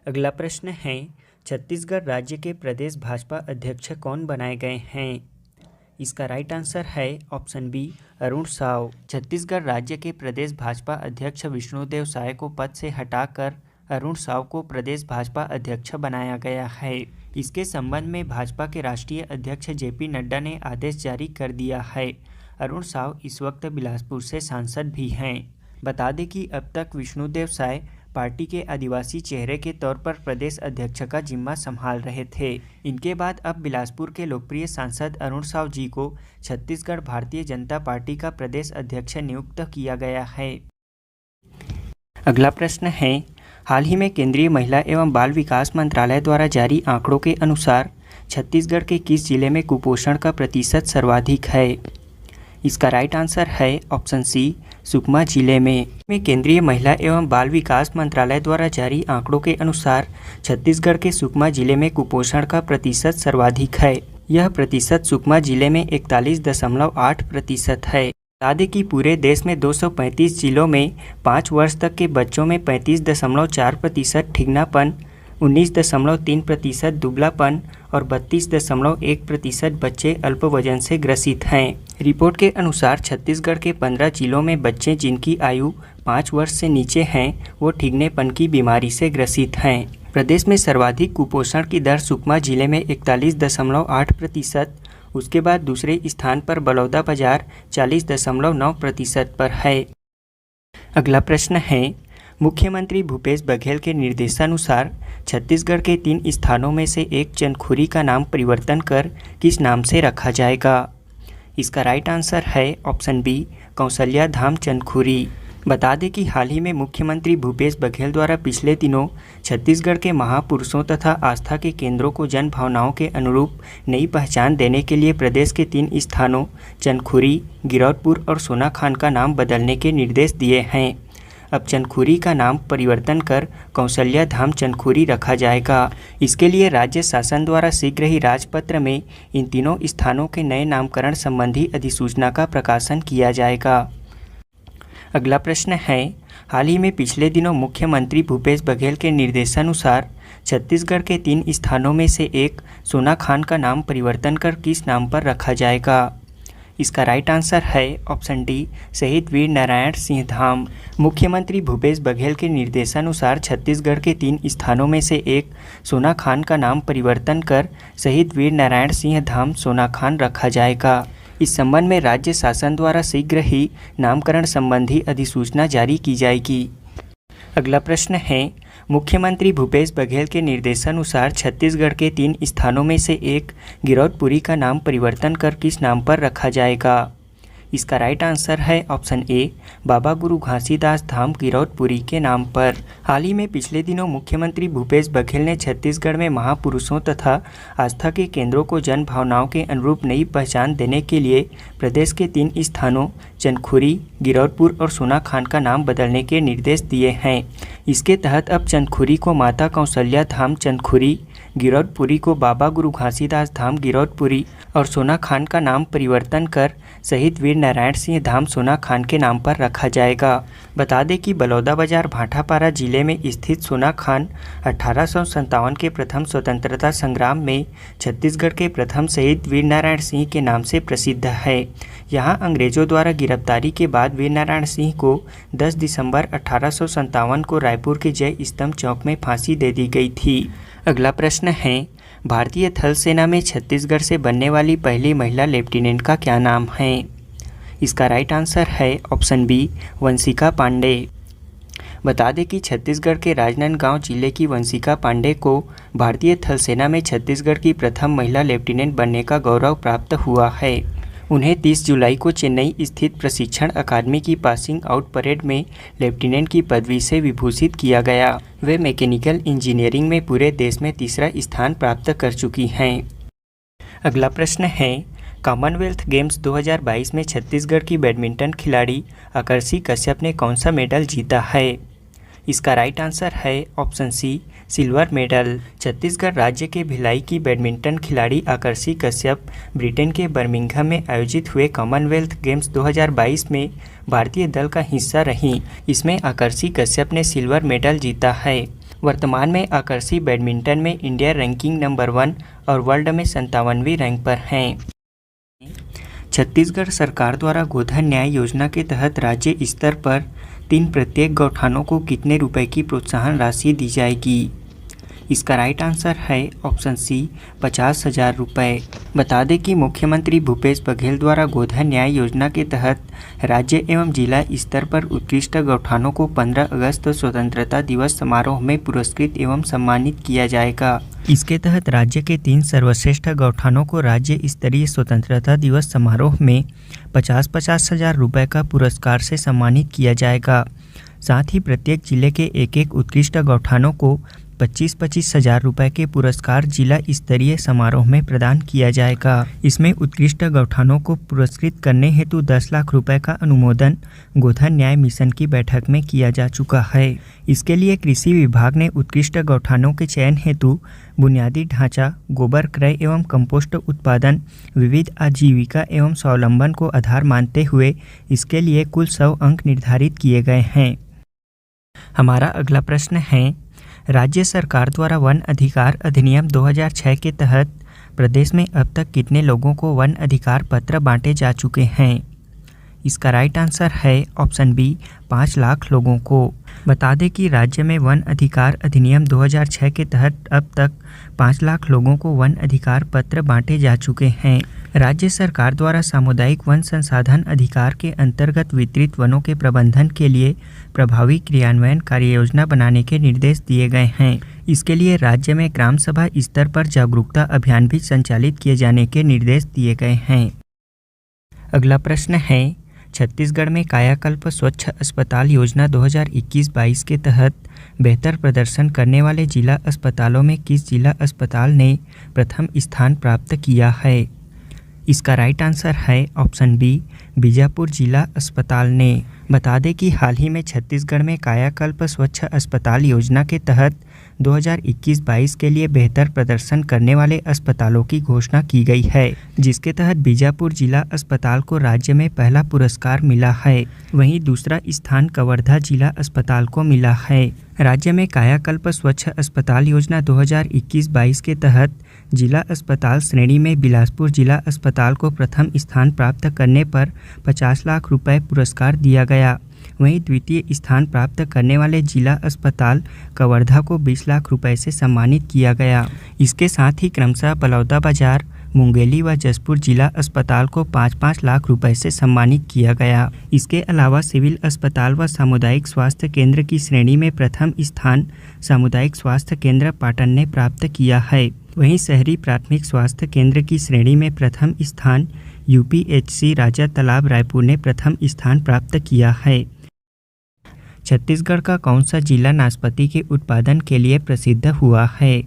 अगला प्रश्न है, छत्तीसगढ़ राज्य के प्रदेश भाजपा अध्यक्ष कौन बनाए गए हैं? इसका राइट आंसर है ऑप्शन बी, अरुण साव। छत्तीसगढ़ राज्य के प्रदेश भाजपा अध्यक्ष विष्णुदेव साय को पद से हटाकर अरुण साव को प्रदेश भाजपा अध्यक्ष बनाया गया है। इसके संबंध में भाजपा के राष्ट्रीय अध्यक्ष जेपी नड्डा ने आदेश जारी कर दिया है। अरुण साव इस वक्त बिलासपुर से सांसद भी हैं। बता दें कि अब तक विष्णुदेव साय पार्टी के आदिवासी चेहरे के तौर पर प्रदेश अध्यक्ष का जिम्मा संभाल रहे थे। इनके बाद अब बिलासपुर के लोकप्रिय सांसद अरुण साव जी को छत्तीसगढ़ भारतीय जनता पार्टी का प्रदेश अध्यक्ष नियुक्त किया गया है। अगला प्रश्न है, हाल ही में केंद्रीय महिला एवं बाल विकास मंत्रालय द्वारा जारी आंकड़ों के अनुसार छत्तीसगढ़ के किस जिले में कुपोषण का प्रतिशत सर्वाधिक है? इसका राइट आंसर है ऑप्शन सी, सुकमा जिले में। केंद्रीय महिला एवं बाल विकास मंत्रालय द्वारा जारी आंकड़ों के अनुसार छत्तीसगढ़ के सुकमा जिले में कुपोषण का प्रतिशत सर्वाधिक है। यह प्रतिशत सुकमा जिले में 41.8% है। बता दें कि पूरे देश में 235 जिलों में 5 वर्ष तक के बच्चों में 35.4% ठिगनापन, 19.3% दुबलापन और 32.1% बच्चे अल्प वजन से ग्रसित हैं। रिपोर्ट के अनुसार छत्तीसगढ़ के 15 जिलों में बच्चे जिनकी आयु 5 वर्ष से नीचे हैं वो ठिगनेपन की बीमारी से ग्रसित हैं। प्रदेश में सर्वाधिक कुपोषण की दर सुकमा जिले में 41.8%, उसके बाद दूसरे स्थान पर बलौदाबाजार 40.9% पर है। अगला प्रश्न है, मुख्यमंत्री भूपेश बघेल के निर्देशानुसार छत्तीसगढ़ के 3 स्थानों में से एक चंदखुरी का नाम परिवर्तन कर किस नाम से रखा जाएगा? इसका राइट आंसर है ऑप्शन बी, कौशल्या धाम चंदखुरी। बता दें कि हाल ही में मुख्यमंत्री भूपेश बघेल द्वारा पिछले दिनों छत्तीसगढ़ के महापुरुषों तथा आस्था के केंद्रों को जन भावनाओं के अनुरूप नई पहचान देने के लिए प्रदेश के 3 स्थानों चंदखुरी, गिरौदपुर और सोनाखान का नाम बदलने के निर्देश दिए हैं। अब चंदखुरी का नाम परिवर्तन कर कौशल्या धाम चंदखुरी रखा जाएगा। इसके लिए राज्य शासन द्वारा शीघ्र ही राजपत्र में इन तीनों स्थानों के नए नामकरण संबंधी अधिसूचना का प्रकाशन किया जाएगा। अगला प्रश्न है, हाल ही में पिछले दिनों मुख्यमंत्री भूपेश बघेल के निर्देशानुसार छत्तीसगढ़ के 3 स्थानों में से एक सोनाखान का नाम परिवर्तन कर किस नाम पर रखा जाएगा? इसका राइट आंसर है ऑप्शन डी, शहीद वीर नारायण सिंह धाम। मुख्यमंत्री भूपेश बघेल के निर्देशानुसार छत्तीसगढ़ के 3 स्थानों में से एक सोनाखान का नाम परिवर्तन कर शहीद वीर नारायण सिंह धाम सोनाखान रखा जाएगा। इस संबंध में राज्य शासन द्वारा शीघ्र ही नामकरण संबंधी अधिसूचना जारी की जाएगी। अगला प्रश्न है, मुख्यमंत्री भूपेश बघेल के निर्देशानुसार छत्तीसगढ़ के 3 स्थानों में से एक गिरौदपुरी का नाम परिवर्तन कर किस नाम पर रखा जाएगा? इसका राइट आंसर है ऑप्शन ए, बाबा गुरु घासीदास धाम गिरौदपुरी के नाम पर। हाल ही में पिछले दिनों मुख्यमंत्री भूपेश बघेल ने छत्तीसगढ़ में महापुरुषों तथा आस्था के केंद्रों को जन भावनाओं के अनुरूप नई पहचान देने के लिए प्रदेश के 3 स्थानों चंदखुरी, गिरौदपुर और सोनाखान का नाम बदलने के निर्देश दिए हैं। इसके तहत अब चंदखुरी को माता कौशल्या धाम चंदखुरी, गिरौदपुरी को बाबा गुरु घासीदास धाम गिरौदपुरी और सोनाखान का नाम परिवर्तन कर शहीद वीर नारायण सिंह धाम सोनाखान के नाम पर रखा जाएगा। बता दें कि बलौदाबाजार भाटापारा जिले में स्थित सोनाखान 1857 के प्रथम स्वतंत्रता संग्राम में छत्तीसगढ़ के प्रथम शहीद वीर नारायण सिंह के नाम से प्रसिद्ध है। यहाँ अंग्रेजों द्वारा गिरफ्तारी के बाद वीर नारायण सिंह को 10 दिसंबर 1857 को रायपुर के जय स्तंभ चौक में फांसी दे दी गई थी। अगला प्रश्न है, भारतीय थल सेना में छत्तीसगढ़ से बनने वाली पहली महिला लेफ्टिनेंट का क्या नाम है? इसका राइट आंसर है ऑप्शन बी, वंशिका पांडे। बता दें कि छत्तीसगढ़ के राजनांदगांव जिले की वंशिका पांडे को भारतीय थल सेना में छत्तीसगढ़ की प्रथम महिला लेफ्टिनेंट बनने का गौरव प्राप्त हुआ है। उन्हें 30 जुलाई को चेन्नई स्थित प्रशिक्षण अकादमी की पासिंग आउट परेड में लेफ्टिनेंट की पदवी से विभूषित किया गया। वे मैकेनिकल इंजीनियरिंग में पूरे देश में तीसरा स्थान प्राप्त कर चुकी हैं। अगला प्रश्न है, कॉमनवेल्थ गेम्स 2022 में छत्तीसगढ़ की बैडमिंटन खिलाड़ी आकर्षी कश्यप ने कौन सा मेडल जीता है? इसका राइट आंसर है option C, silver medal. Chhattisgarh राज्य के भिलाई की बैडमिंटन खिलाड़ी आकर्षी कश्यप ब्रिटेन के बर्मिंघम में आयोजित हुए कॉमनवेल्थ गेम्स 2022 में भारतीय दल का हिस्सा रहीं। इसमें आकर्षी कश्यप ने सिल्वर मेडल जीता है। वर्तमान में आकर्षी बैडमिंटन में इंडिया रैंकिंग नंबर 1 और वर्ल्ड में 57वीं रैंक पर हैं। छत्तीसगढ़ सरकार द्वारा गोधन न्याय योजना के तहत राज्य स्तर पर 3 प्रत्येक गौठानों को कितने रुपए की प्रोत्साहन राशि दी जाएगी? इसका राइट आंसर है ऑप्शन सी, 50,000 रुपये। बता दें कि मुख्यमंत्री भूपेश बघेल द्वारा गोधन न्याय योजना के तहत राज्य एवं जिला स्तर पर उत्कृष्ट गौठानों को 15 अगस्त स्वतंत्रता दिवस समारोह में पुरस्कृत एवं सम्मानित किया जाएगा। इसके तहत राज्य के 3 सर्वश्रेष्ठ गौठानों को राज्य स्तरीय स्वतंत्रता दिवस समारोह में 50,000 रुपये का पुरस्कार से सम्मानित किया जाएगा। साथ ही प्रत्येक जिले के एक उत्कृष्ट गौठानों को 25,000 रुपये के पुरस्कार जिला स्तरीय समारोह में प्रदान किया जाएगा। इसमें उत्कृष्ट गौठानों को पुरस्कृत करने हेतु 10 लाख रुपए का अनुमोदन गोधन न्याय मिशन की बैठक में किया जा चुका है। इसके लिए कृषि विभाग ने उत्कृष्ट गौठानों के चयन हेतु बुनियादी ढांचा, गोबर क्रय एवं कंपोस्ट उत्पादन, विविध आजीविका एवं स्वावलंबन को आधार मानते हुए इसके लिए कुल 100 अंक निर्धारित किए गए हैं। हमारा अगला प्रश्न है, राज्य सरकार द्वारा वन अधिकार अधिनियम 2006 के तहत प्रदेश में अब तक कितने लोगों को वन अधिकार पत्र बांटे जा चुके हैं? इसका राइट आंसर है ऑप्शन बी 5 लाख लोगों को। बता दें कि राज्य में वन अधिकार अधिनियम 2006 के तहत अब तक 5 लाख लोगों को वन अधिकार पत्र बांटे जा चुके हैं। राज्य सरकार द्वारा सामुदायिक वन संसाधन अधिकार के अंतर्गत वितरित वनों के प्रबंधन के लिए प्रभावी क्रियान्वयन कार्ययोजना बनाने के निर्देश दिए गए हैं। इसके लिए राज्य में ग्राम सभा स्तर पर जागरूकता अभियान भी संचालित किए जाने के निर्देश दिए गए हैं। अगला प्रश्न है, छत्तीसगढ़ में कायाकल्प स्वच्छ अस्पताल योजना 2021-22 के तहत बेहतर प्रदर्शन करने वाले जिला अस्पतालों में किस जिला अस्पताल ने प्रथम स्थान प्राप्त किया है? इसका राइट आंसर है ऑप्शन बी बीजापुर जिला अस्पताल ने। बता दें कि हाल ही में छत्तीसगढ़ में कायाकल्प स्वच्छ अस्पताल योजना के तहत 2021-22 के लिए बेहतर प्रदर्शन करने वाले अस्पतालों की घोषणा की गई है, जिसके तहत बीजापुर जिला अस्पताल को राज्य में पहला पुरस्कार मिला है। वहीं दूसरा स्थान कवर्धा जिला अस्पताल को मिला है। राज्य में कायाकल्प स्वच्छ अस्पताल योजना 2021-22 के तहत जिला अस्पताल श्रेणी में बिलासपुर जिला अस्पताल को प्रथम स्थान प्राप्त करने पर 50 लाख रुपए पुरस्कार दिया गया। वहीं द्वितीय स्थान प्राप्त करने वाले जिला अस्पताल कवर्धा को 20 लाख रुपए से सम्मानित किया गया। इसके साथ ही क्रमशः बलौदाबाजार, मुंगेली व जसपुर जिला अस्पताल को 5-5 लाख रुपए से सम्मानित किया गया। इसके अलावा सिविल अस्पताल व सामुदायिक स्वास्थ्य केंद्र की श्रेणी में प्रथम स्थान सामुदायिक स्वास्थ्य केंद्र पाटन ने प्राप्त किया है। वहीं शहरी प्राथमिक स्वास्थ्य केंद्र की श्रेणी में प्रथम स्थान यूपीएचसी राजा तालाब रायपुर ने प्रथम स्थान प्राप्त किया है। छत्तीसगढ़ का कौन सा जिला नाशपाती के उत्पादन के लिए प्रसिद्ध हुआ है?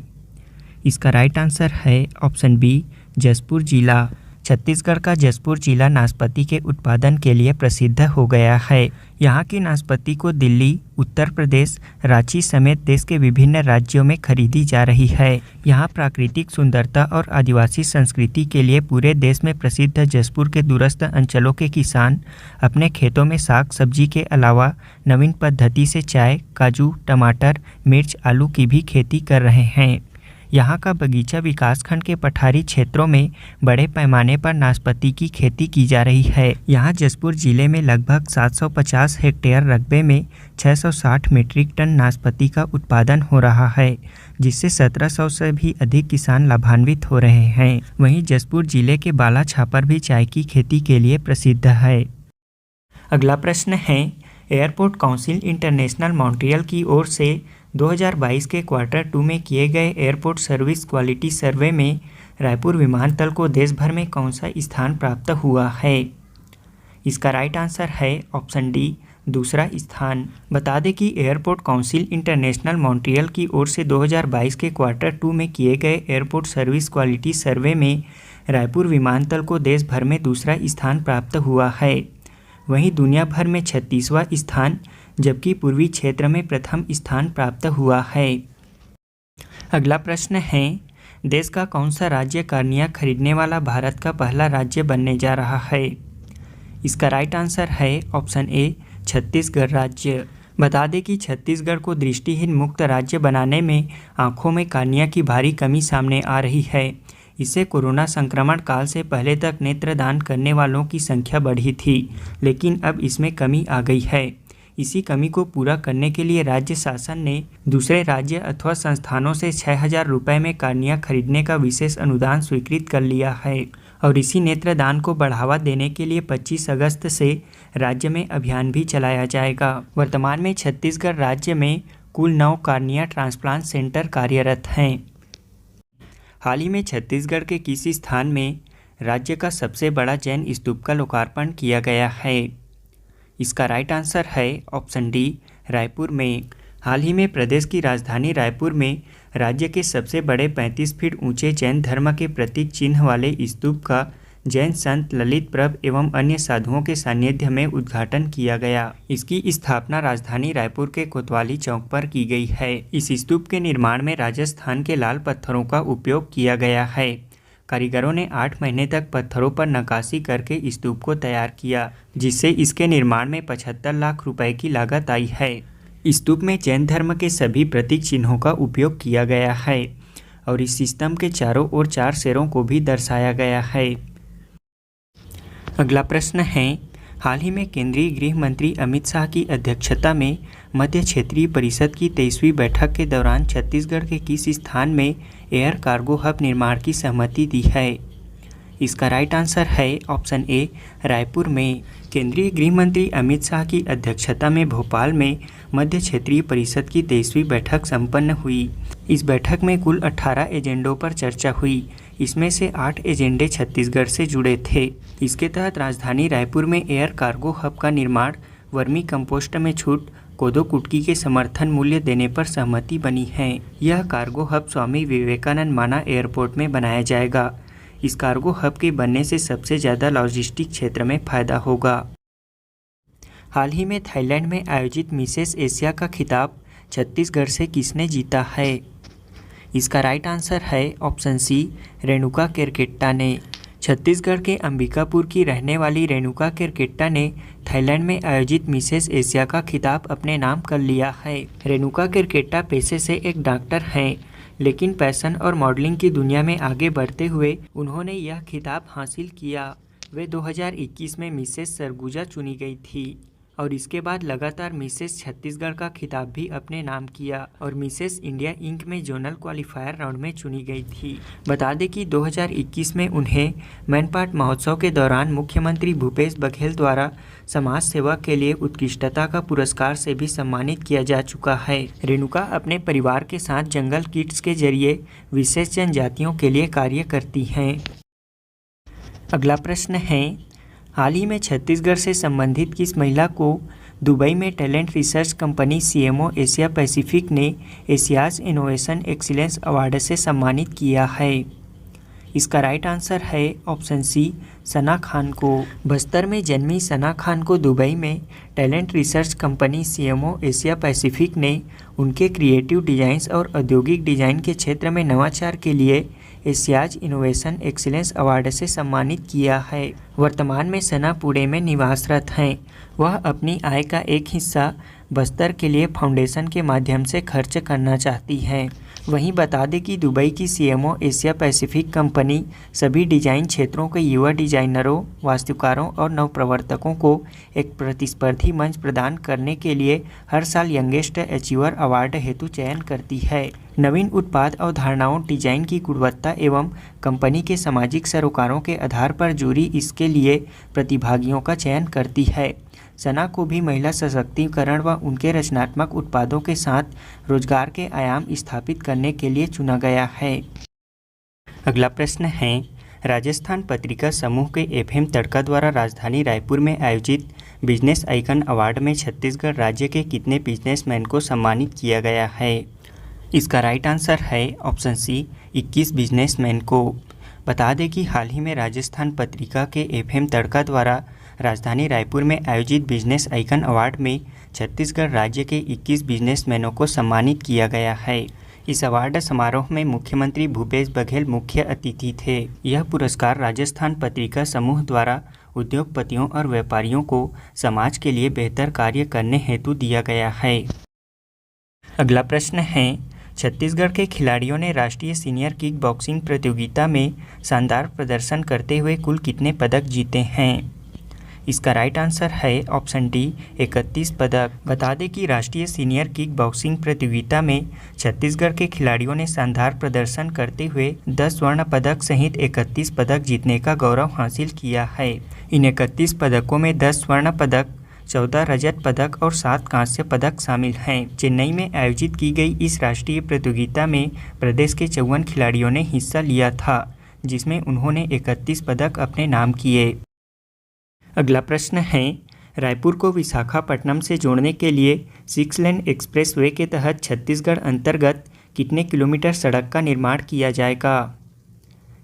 इसका राइट आंसर है ऑप्शन बी जसपुर जिला। छत्तीसगढ़ का जसपुर जिला नाशपाती के उत्पादन के लिए प्रसिद्ध हो गया है। यहाँ की नाशपाती को दिल्ली, उत्तर प्रदेश, रांची समेत देश के विभिन्न राज्यों में खरीदी जा रही है। यहाँ प्राकृतिक सुंदरता और आदिवासी संस्कृति के लिए पूरे देश में प्रसिद्ध जसपुर के दूरस्थ अंचलों के किसान अपने खेतों में साग सब्जी के अलावा नवीन पद्धति से चाय, काजू, टमाटर, मिर्च, आलू की भी खेती कर रहे हैं। यहाँ का बगीचा विकासखंड के पठारी क्षेत्रों में बड़े पैमाने पर नाशपाती की खेती की जा रही है। यहाँ जसपुर जिले में लगभग 750 हेक्टेयर रकबे में 660 मीट्रिक टन नाशपाती का उत्पादन हो रहा है, जिससे 1700 से भी अधिक किसान लाभान्वित हो रहे हैं। वहीं जसपुर जिले के बाला छापर भी चाय की खेती के लिए प्रसिद्ध है। अगला प्रश्न है, एयरपोर्ट काउंसिल इंटरनेशनल मॉन्ट्रियल की ओर से 2022 के क्वार्टर 2 में किए गए एयरपोर्ट सर्विस क्वालिटी सर्वे में रायपुर विमानतल को देश भर में कौन सा स्थान प्राप्त हुआ है? इसका राइट आंसर है ऑप्शन डी दूसरा स्थान। बता दें कि एयरपोर्ट काउंसिल इंटरनेशनल मॉन्ट्रियल की ओर से 2022 के क्वार्टर 2 में किए गए एयरपोर्ट सर्विस क्वालिटी सर्वे में रायपुर विमानतल को देश भर में दूसरा स्थान प्राप्त हुआ है। वहीं दुनिया भर में 36वां स्थान, जबकि पूर्वी क्षेत्र में प्रथम स्थान प्राप्त हुआ है। अगला प्रश्न है, देश का कौन सा राज्य कार्निया खरीदने वाला भारत का पहला राज्य बनने जा रहा है? इसका राइट आंसर है ऑप्शन ए छत्तीसगढ़ राज्य। बता दें कि छत्तीसगढ़ को दृष्टिहीन मुक्त राज्य बनाने में आंखों में कार्निया की भारी कमी सामने आ रही है। इससे कोरोना संक्रमण काल से पहले तक नेत्रदान करने वालों की संख्या बढ़ी थी, लेकिन अब इसमें कमी आ गई है। इसी कमी को पूरा करने के लिए राज्य शासन ने दूसरे राज्य अथवा संस्थानों से 6,000 रुपये में कार्निया खरीदने का विशेष अनुदान स्वीकृत कर लिया है। और इसी नेत्रदान को बढ़ावा देने के लिए 25 अगस्त से राज्य में अभियान भी चलाया जाएगा। वर्तमान में छत्तीसगढ़ राज्य में कुल 9 कार्निया ट्रांसप्लांट सेंटर कार्यरत हैं। हाल ही में छत्तीसगढ़ के किसी स्थान में राज्य का सबसे बड़ा जैन स्तूप का लोकार्पण किया गया है? इसका राइट आंसर है ऑप्शन डी रायपुर में। हाल ही में प्रदेश की राजधानी रायपुर में राज्य के सबसे बड़े 35 फीट ऊंचे जैन धर्म के प्रतीक चिन्ह वाले स्तूप का जैन संत ललित प्रभ एवं अन्य साधुओं के सानिध्य में उद्घाटन किया गया। इसकी स्थापना राजधानी रायपुर के कोतवाली चौक पर की गई है। इस स्तूप के निर्माण में राजस्थान के लाल पत्थरों का उपयोग किया गया है। कारीगरों ने 8 महीने तक पत्थरों पर नक्काशी करके स्तूप को तैयार किया, जिससे इसके निर्माण में 75 लाख रुपए की लागत आई है। स्तूप में जैन धर्म के सभी प्रतीक चिन्हों का उपयोग किया गया है और इस स्तंभ के चारों ओर 4 शेरों को भी दर्शाया गया है। अगला प्रश्न है, हाल ही में केंद्रीय गृह मंत्री अमित शाह की अध्यक्षता में मध्य क्षेत्रीय परिषद की 23वीं बैठक के दौरान छत्तीसगढ़ के किस स्थान में एयर कार्गो हब निर्माण की सहमति दी है? इसका राइट आंसर है ऑप्शन ए, रायपुर में। केंद्रीय गृह मंत्री अमित शाह की अध्यक्षता में भोपाल में मध्य क्षेत्रीय परिषद की 23वीं बैठक संपन्न हुई। इस बैठक में कुल 18 एजेंडों पर चर्चा हुई। इसमें से 8 एजेंडे छत्तीसगढ़ से जुड़े थे। इसके तहत राजधानी रायपुर में एयर कार्गो हब का निर्माण, वर्मी कंपोस्ट में छूट, कोदो कुटकी के समर्थन मूल्य देने पर सहमति बनी है। यह कार्गो हब स्वामी विवेकानंद माना एयरपोर्ट में बनाया जाएगा। इस कार्गो हब के बनने से सबसे ज़्यादा लॉजिस्टिक क्षेत्र में फायदा होगा। हाल ही में थाईलैंड में आयोजित मिसेस एशिया का खिताब छत्तीसगढ़ से किसने जीता है? इसका राइट आंसर है ऑप्शन सी, रेणुका केरकेट्टा ने। छत्तीसगढ़ के अंबिकापुर की रहने वाली रेणुका केरकेट्टा ने थाईलैंड में आयोजित मिसेस एशिया का खिताब अपने नाम कर लिया है। रेणुका केरकेट्टा पेशे से एक डॉक्टर हैं, लेकिन फैशन और मॉडलिंग की दुनिया में आगे बढ़ते हुए उन्होंने यह खिताब हासिल किया। वे 2021 में मिसेस सरगुजा चुनी गई थी और इसके बाद लगातार मिसेस छत्तीसगढ़ का खिताब भी अपने नाम किया और मिसेस इंडिया इंक में जोनल क्वालिफायर राउंड में चुनी गई थी। बता दें कि 2021 में उन्हें मैनपाट महोत्सव के दौरान मुख्यमंत्री भूपेश बघेल द्वारा समाज सेवा के लिए उत्कृष्टता का पुरस्कार से भी सम्मानित किया जा चुका है। रेणुका अपने परिवार के साथ जंगल किड्स के जरिए विशेष जनजातियों के लिए कार्य करती हैं। अगला प्रश्न है, हाल ही में छत्तीसगढ़ से संबंधित किस महिला को दुबई में talent research company CMO Asia Pacific ने एशियाज इनोवेशन एक्सीलेंस अवार्ड से सम्मानित किया है? इसका राइट आंसर है ऑप्शन सी, सना खान को। बस्तर में जन्मी सना खान को दुबई में talent research company CMO Asia Pacific ने उनके क्रिएटिव डिज़ाइंस और औद्योगिक डिज़ाइन के क्षेत्र में नवाचार के लिए एशियाज इनोवेशन एक्सीलेंस अवार्ड से सम्मानित किया है। वर्तमान में सना पुणे में निवासरत हैं। वह अपनी आय का एक हिस्सा बस्तर के लिए फाउंडेशन के माध्यम से खर्च करना चाहती हैं। वहीं बता दें कि दुबई की CMO एशिया पैसिफिक कंपनी सभी डिजाइन क्षेत्रों के युवा डिजाइनरों, वास्तुकारों और नवप्रवर्तकों को एक प्रतिस्पर्धी मंच प्रदान करने के लिए हर साल यंगेस्ट अचीवर अवार्ड हेतु चयन करती है। नवीन उत्पाद अवधारणाओं, डिजाइन की गुणवत्ता एवं कंपनी के सामाजिक सरोकारों के आधार पर जूरी इसके लिए प्रतिभागियों का चयन करती है। सना को भी महिला सशक्तिकरण व उनके रचनात्मक उत्पादों के साथ रोजगार के आयाम स्थापित करने के लिए चुना गया है। अगला प्रश्न है, राजस्थान पत्रिका समूह के FM तड़का द्वारा राजधानी रायपुर में आयोजित बिजनेस आइकन अवार्ड में छत्तीसगढ़ राज्य के कितने बिजनेसमैन को सम्मानित किया गया है? इसका राइट आंसर है ऑप्शन सी, 21 बिजनेसमैन को। बता दें कि हाल ही में राजस्थान पत्रिका के FM तड़का द्वारा राजधानी रायपुर में आयोजित बिजनेस आइकन अवार्ड में छत्तीसगढ़ राज्य के 21 बिजनेसमैनों को सम्मानित किया गया है। इस अवार्ड समारोह में मुख्यमंत्री भूपेश बघेल मुख्य अतिथि थे। यह पुरस्कार राजस्थान पत्रिका समूह द्वारा उद्योगपतियों और व्यापारियों को समाज के लिए बेहतर कार्य करने हेतु दिया गया है। अगला प्रश्न है, छत्तीसगढ़ के खिलाड़ियों ने राष्ट्रीय सीनियर किक बॉक्सिंग प्रतियोगिता में शानदार प्रदर्शन करते हुए कुल कितने पदक जीते हैं? इसका राइट आंसर है ऑप्शन डी, 31 पदक। बता दें कि राष्ट्रीय सीनियर किक बॉक्सिंग प्रतियोगिता में छत्तीसगढ़ के खिलाड़ियों ने शानदार प्रदर्शन करते हुए 10 स्वर्ण पदक सहित 31 पदक जीतने का गौरव हासिल किया है। इन 31 पदकों में 10 स्वर्ण पदक, 14 रजत पदक और 7 कांस्य पदक शामिल हैं। चेन्नई में आयोजित की गई इस राष्ट्रीय प्रतियोगिता में प्रदेश के 54 खिलाड़ियों ने हिस्सा लिया था, जिसमें उन्होंने 31 पदक अपने नाम किए। अगला प्रश्न है, रायपुर को विशाखापट्टनम से जोड़ने के लिए 6 लेन एक्सप्रेस वे के तहत छत्तीसगढ़ अंतर्गत कितने किलोमीटर सड़क का निर्माण किया जाएगा?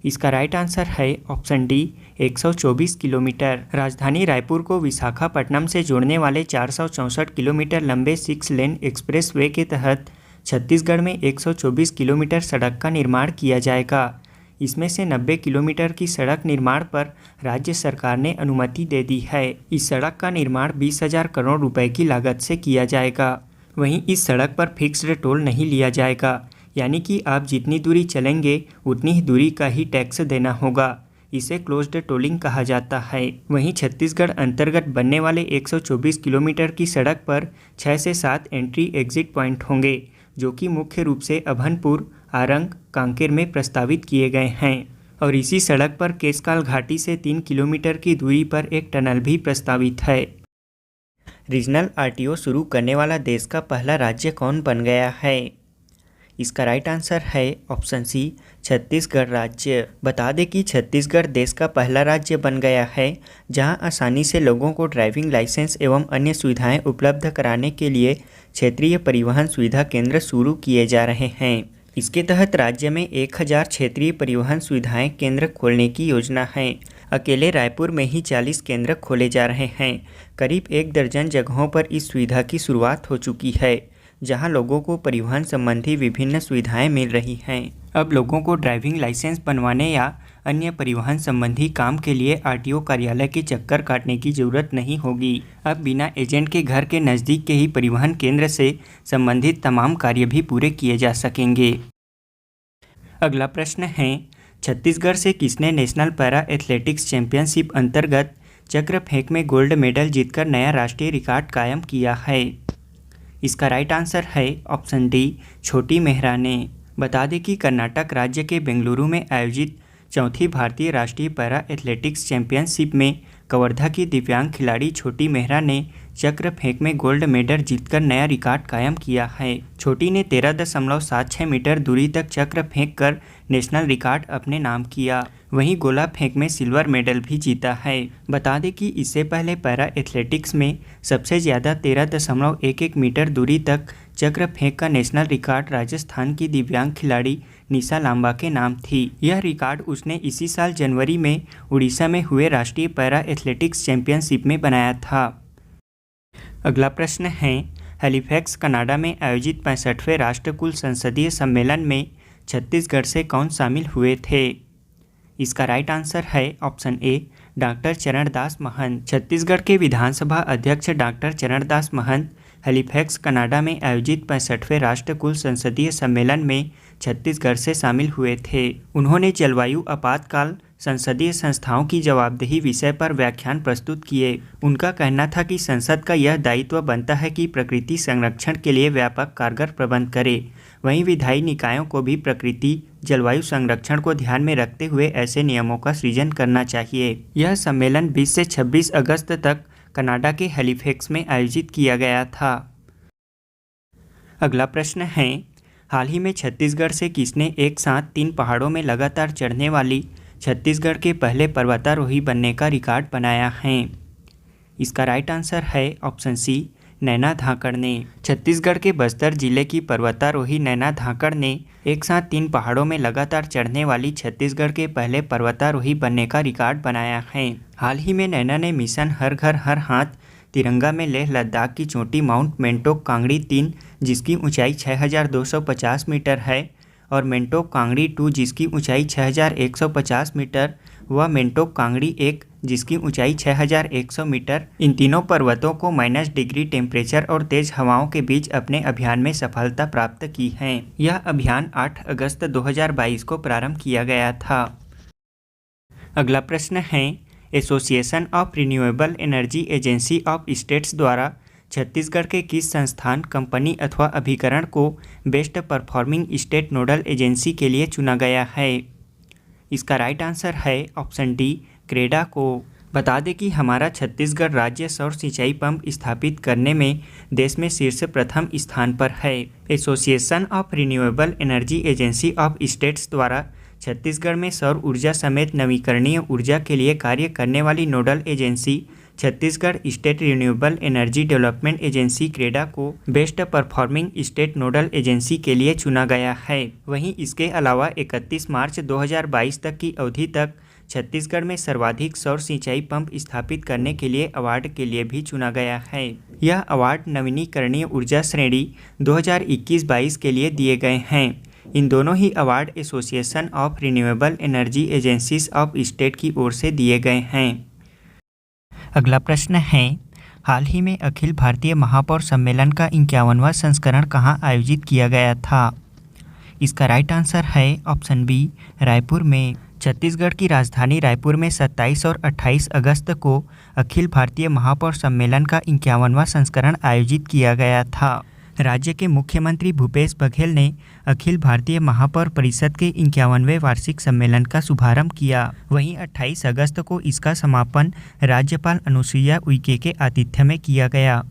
इसका राइट आंसर है ऑप्शन डी, 124 किलोमीटर। राजधानी रायपुर को विशाखापट्टनम से जोड़ने वाले 464 किलोमीटर लंबे 6 लेन एक्सप्रेस वे के तहत छत्तीसगढ़ में 124 किलोमीटर सड़क का निर्माण किया जाएगा। इसमें से 90 किलोमीटर की सड़क निर्माण पर राज्य सरकार ने अनुमति दे दी है। इस सड़क का निर्माण 20,000 करोड़ रुपए की लागत से किया जाएगा। वहीं इस सड़क पर फिक्स्ड टोल नहीं लिया जाएगा, यानी कि आप जितनी दूरी चलेंगे उतनी ही दूरी का ही टैक्स देना होगा। इसे क्लोज्ड टोलिंग कहा जाता है। वहीं छत्तीसगढ़ अंतर्गत बनने वाले 124 किलोमीटर की सड़क पर 6 से 7 एंट्री एग्जिट पॉइंट होंगे, जो कि मुख्य रूप से अभनपुर, आरंग, कांकेर में प्रस्तावित किए गए हैं। और इसी सड़क पर केशकाल घाटी से 3 किलोमीटर की दूरी पर एक टनल भी प्रस्तावित है। रीजनल आरटीओ शुरू करने वाला देश का पहला राज्य कौन बन गया है? इसका राइट आंसर है ऑप्शन सी, छत्तीसगढ़ राज्य। बता दें कि छत्तीसगढ़ देश का पहला राज्य बन गया है जहां आसानी से लोगों को ड्राइविंग लाइसेंस एवं अन्य सुविधाएं उपलब्ध कराने के लिए क्षेत्रीय परिवहन सुविधा केंद्र शुरू किए जा रहे हैं। इसके तहत राज्य में 1000 क्षेत्रीय परिवहन सुविधाएं केंद्र खोलने की योजना है। अकेले रायपुर में ही 40 केंद्र खोले जा रहे हैं। करीब 1 दर्जन जगहों पर इस सुविधा की शुरुआत हो चुकी है, जहां लोगों को परिवहन संबंधी विभिन्न सुविधाएं मिल रही हैं। अब लोगों को ड्राइविंग लाइसेंस बनवाने या अन्य परिवहन संबंधी काम के लिए आरटीओ कार्यालय के चक्कर काटने की जरूरत नहीं होगी। अब बिना एजेंट के घर के नज़दीक के ही परिवहन केंद्र से संबंधित तमाम कार्य भी पूरे किए जा सकेंगे। अगला प्रश्न है, छत्तीसगढ़ से किसने नेशनल पैरा एथलेटिक्स चैंपियनशिप अंतर्गत चक्र फेंक में गोल्ड मेडल जीतकर नया राष्ट्रीय रिकॉर्ड कायम किया है? इसका राइट आंसर है ऑप्शन डी, छोटी मेहरा ने। बता दें कि कर्नाटक राज्य के बेंगलुरु में आयोजित चौथी भारतीय राष्ट्रीय पैरा एथलेटिक्स चैंपियनशिप में कवर्धा की दिव्यांग खिलाड़ी छोटी मेहरा ने चक्र फेंक में गोल्ड मेडल जीतकर नया रिकॉर्ड कायम किया है। छोटी ने 13.76 मीटर दूरी तक चक्र फेंक कर नेशनल रिकॉर्ड अपने नाम किया। वहीं गोला फेंक में सिल्वर मेडल भी जीता है। बता दें कि इससे पहले पैरा एथलेटिक्स में सबसे ज़्यादा 13.11 मीटर दूरी तक चक्र फेंक का नेशनल रिकॉर्ड राजस्थान की दिव्यांग खिलाड़ी निशा लांबा के नाम थी। यह रिकॉर्ड उसने इसी साल जनवरी में उड़ीसा में हुए राष्ट्रीय पैरा एथलेटिक्स चैंपियनशिप में बनाया था। अगला प्रश्न है, हैलीफैक्स कनाडा में आयोजित 65वें राष्ट्रकुल संसदीय सम्मेलन में छत्तीसगढ़ से कौन शामिल हुए थे? इसका राइट आंसर है ऑप्शन ए, डॉक्टर चरणदास महंत। छत्तीसगढ़ के विधानसभा अध्यक्ष doctor Charandas Mahant Halifax Canada में आयोजित 65वें राष्ट्रकुल संसदीय सम्मेलन में छत्तीसगढ़ से शामिल हुए थे। उन्होंने जलवायु आपातकाल संसदीय संस्थाओं की जवाबदेही विषय पर व्याख्यान प्रस्तुत किए। उनका कहना था कि संसद का यह दायित्व बनता है कि प्रकृति संरक्षण के लिए व्यापक कारगर प्रबंध करे। वहीं विधायी निकायों को भी प्रकृति जलवायु संरक्षण को ध्यान में रखते हुए ऐसे नियमों का सृजन करना चाहिए। यह सम्मेलन 20 से 26 अगस्त तक कनाडा के हैलीफैक्स में आयोजित किया गया था। अगला प्रश्न है, हाल ही में छत्तीसगढ़ से किसने एक साथ 3 पहाड़ों में लगातार चढ़ने वाली छत्तीसगढ़ के पहले पर्वतारोही बनने का रिकॉर्ड बनाया है? इसका राइट आंसर है ऑप्शन सी, नैना धाकड़ ने। छत्तीसगढ़ के बस्तर जिले की पर्वतारोही नैना धाकड़ ने एक साथ 3 पहाड़ों में लगातार चढ़ने वाली छत्तीसगढ़ के पहले पर्वतारोही बनने का रिकॉर्ड बनाया है। हाल ही में नैना ने मिशन हर घर हर हाथ तिरंगा में लेह लद्दाख की चोटी माउंट मेंटोक कांगड़ी 3 जिसकी ऊंचाई 6250 मीटर है और मेंटोक कांगड़ी 2 जिसकी ऊंचाई 6150 मीटर व मेंटोक कांगड़ी 1 जिसकी ऊंचाई 6100 मीटर, इन तीनों पर्वतों को -डिग्री टेम्परेचर और तेज हवाओं के बीच अपने अभियान में सफलता प्राप्त की है। यह अभियान 8 अगस्त 2022 को प्रारंभ किया गया था। अगला प्रश्न है, association of renewable energy agency of states द्वारा छत्तीसगढ़ के किस संस्थान, कंपनी अथवा अभिकरण को best performing state nodal agency के लिए चुना गया है? इसका राइट आंसर है ऑप्शन डी, क्रेडा को। बता दें कि हमारा छत्तीसगढ़ राज्य सौर सिंचाई पंप स्थापित करने में देश में शीर्ष प्रथम स्थान पर है। Association of renewable energy agency of states द्वारा छत्तीसगढ़ में सौर ऊर्जा समेत नवीकरणीय ऊर्जा के लिए कार्य करने वाली nodal agency Chhattisgarh state renewable energy development agency CREDA को best performing state nodal agency के लिए चुना गया है। वहीं इसके अलावा 31 मार्च 2022 तक की अवधि तक छत्तीसगढ़ में सर्वाधिक सौर सिंचाई पंप स्थापित करने के लिए अवार्ड के लिए भी चुना गया है। यह अवार्ड नवीनीकरणीय ऊर्जा श्रेणी 2021-22 के लिए दिए गए हैं। इन दोनों ही award association of renewable energy agencies of state की ओर से दिए गए हैं। अगला प्रश्न है, हाल ही में अखिल भारतीय महापौर सम्मेलन का 51वां संस्करण कहाँ आयोजित किया गया था? इसका राइट आंसर है ऑप्शन बी, रायपुर में। छत्तीसगढ़ की राजधानी रायपुर में 27 और 28 अगस्त को अखिल भारतीय महापौर सम्मेलन का 51वां संस्करण आयोजित किया गया था। राज्य के मुख्यमंत्री भूपेश बघेल ने अखिल भारतीय महापौर परिषद के 51वें वार्षिक सम्मेलन का शुभारंभ किया। वहीं 28 अगस्त को इसका समापन राज्यपाल अनुसुईया उइके के आतिथ्य में किया गया।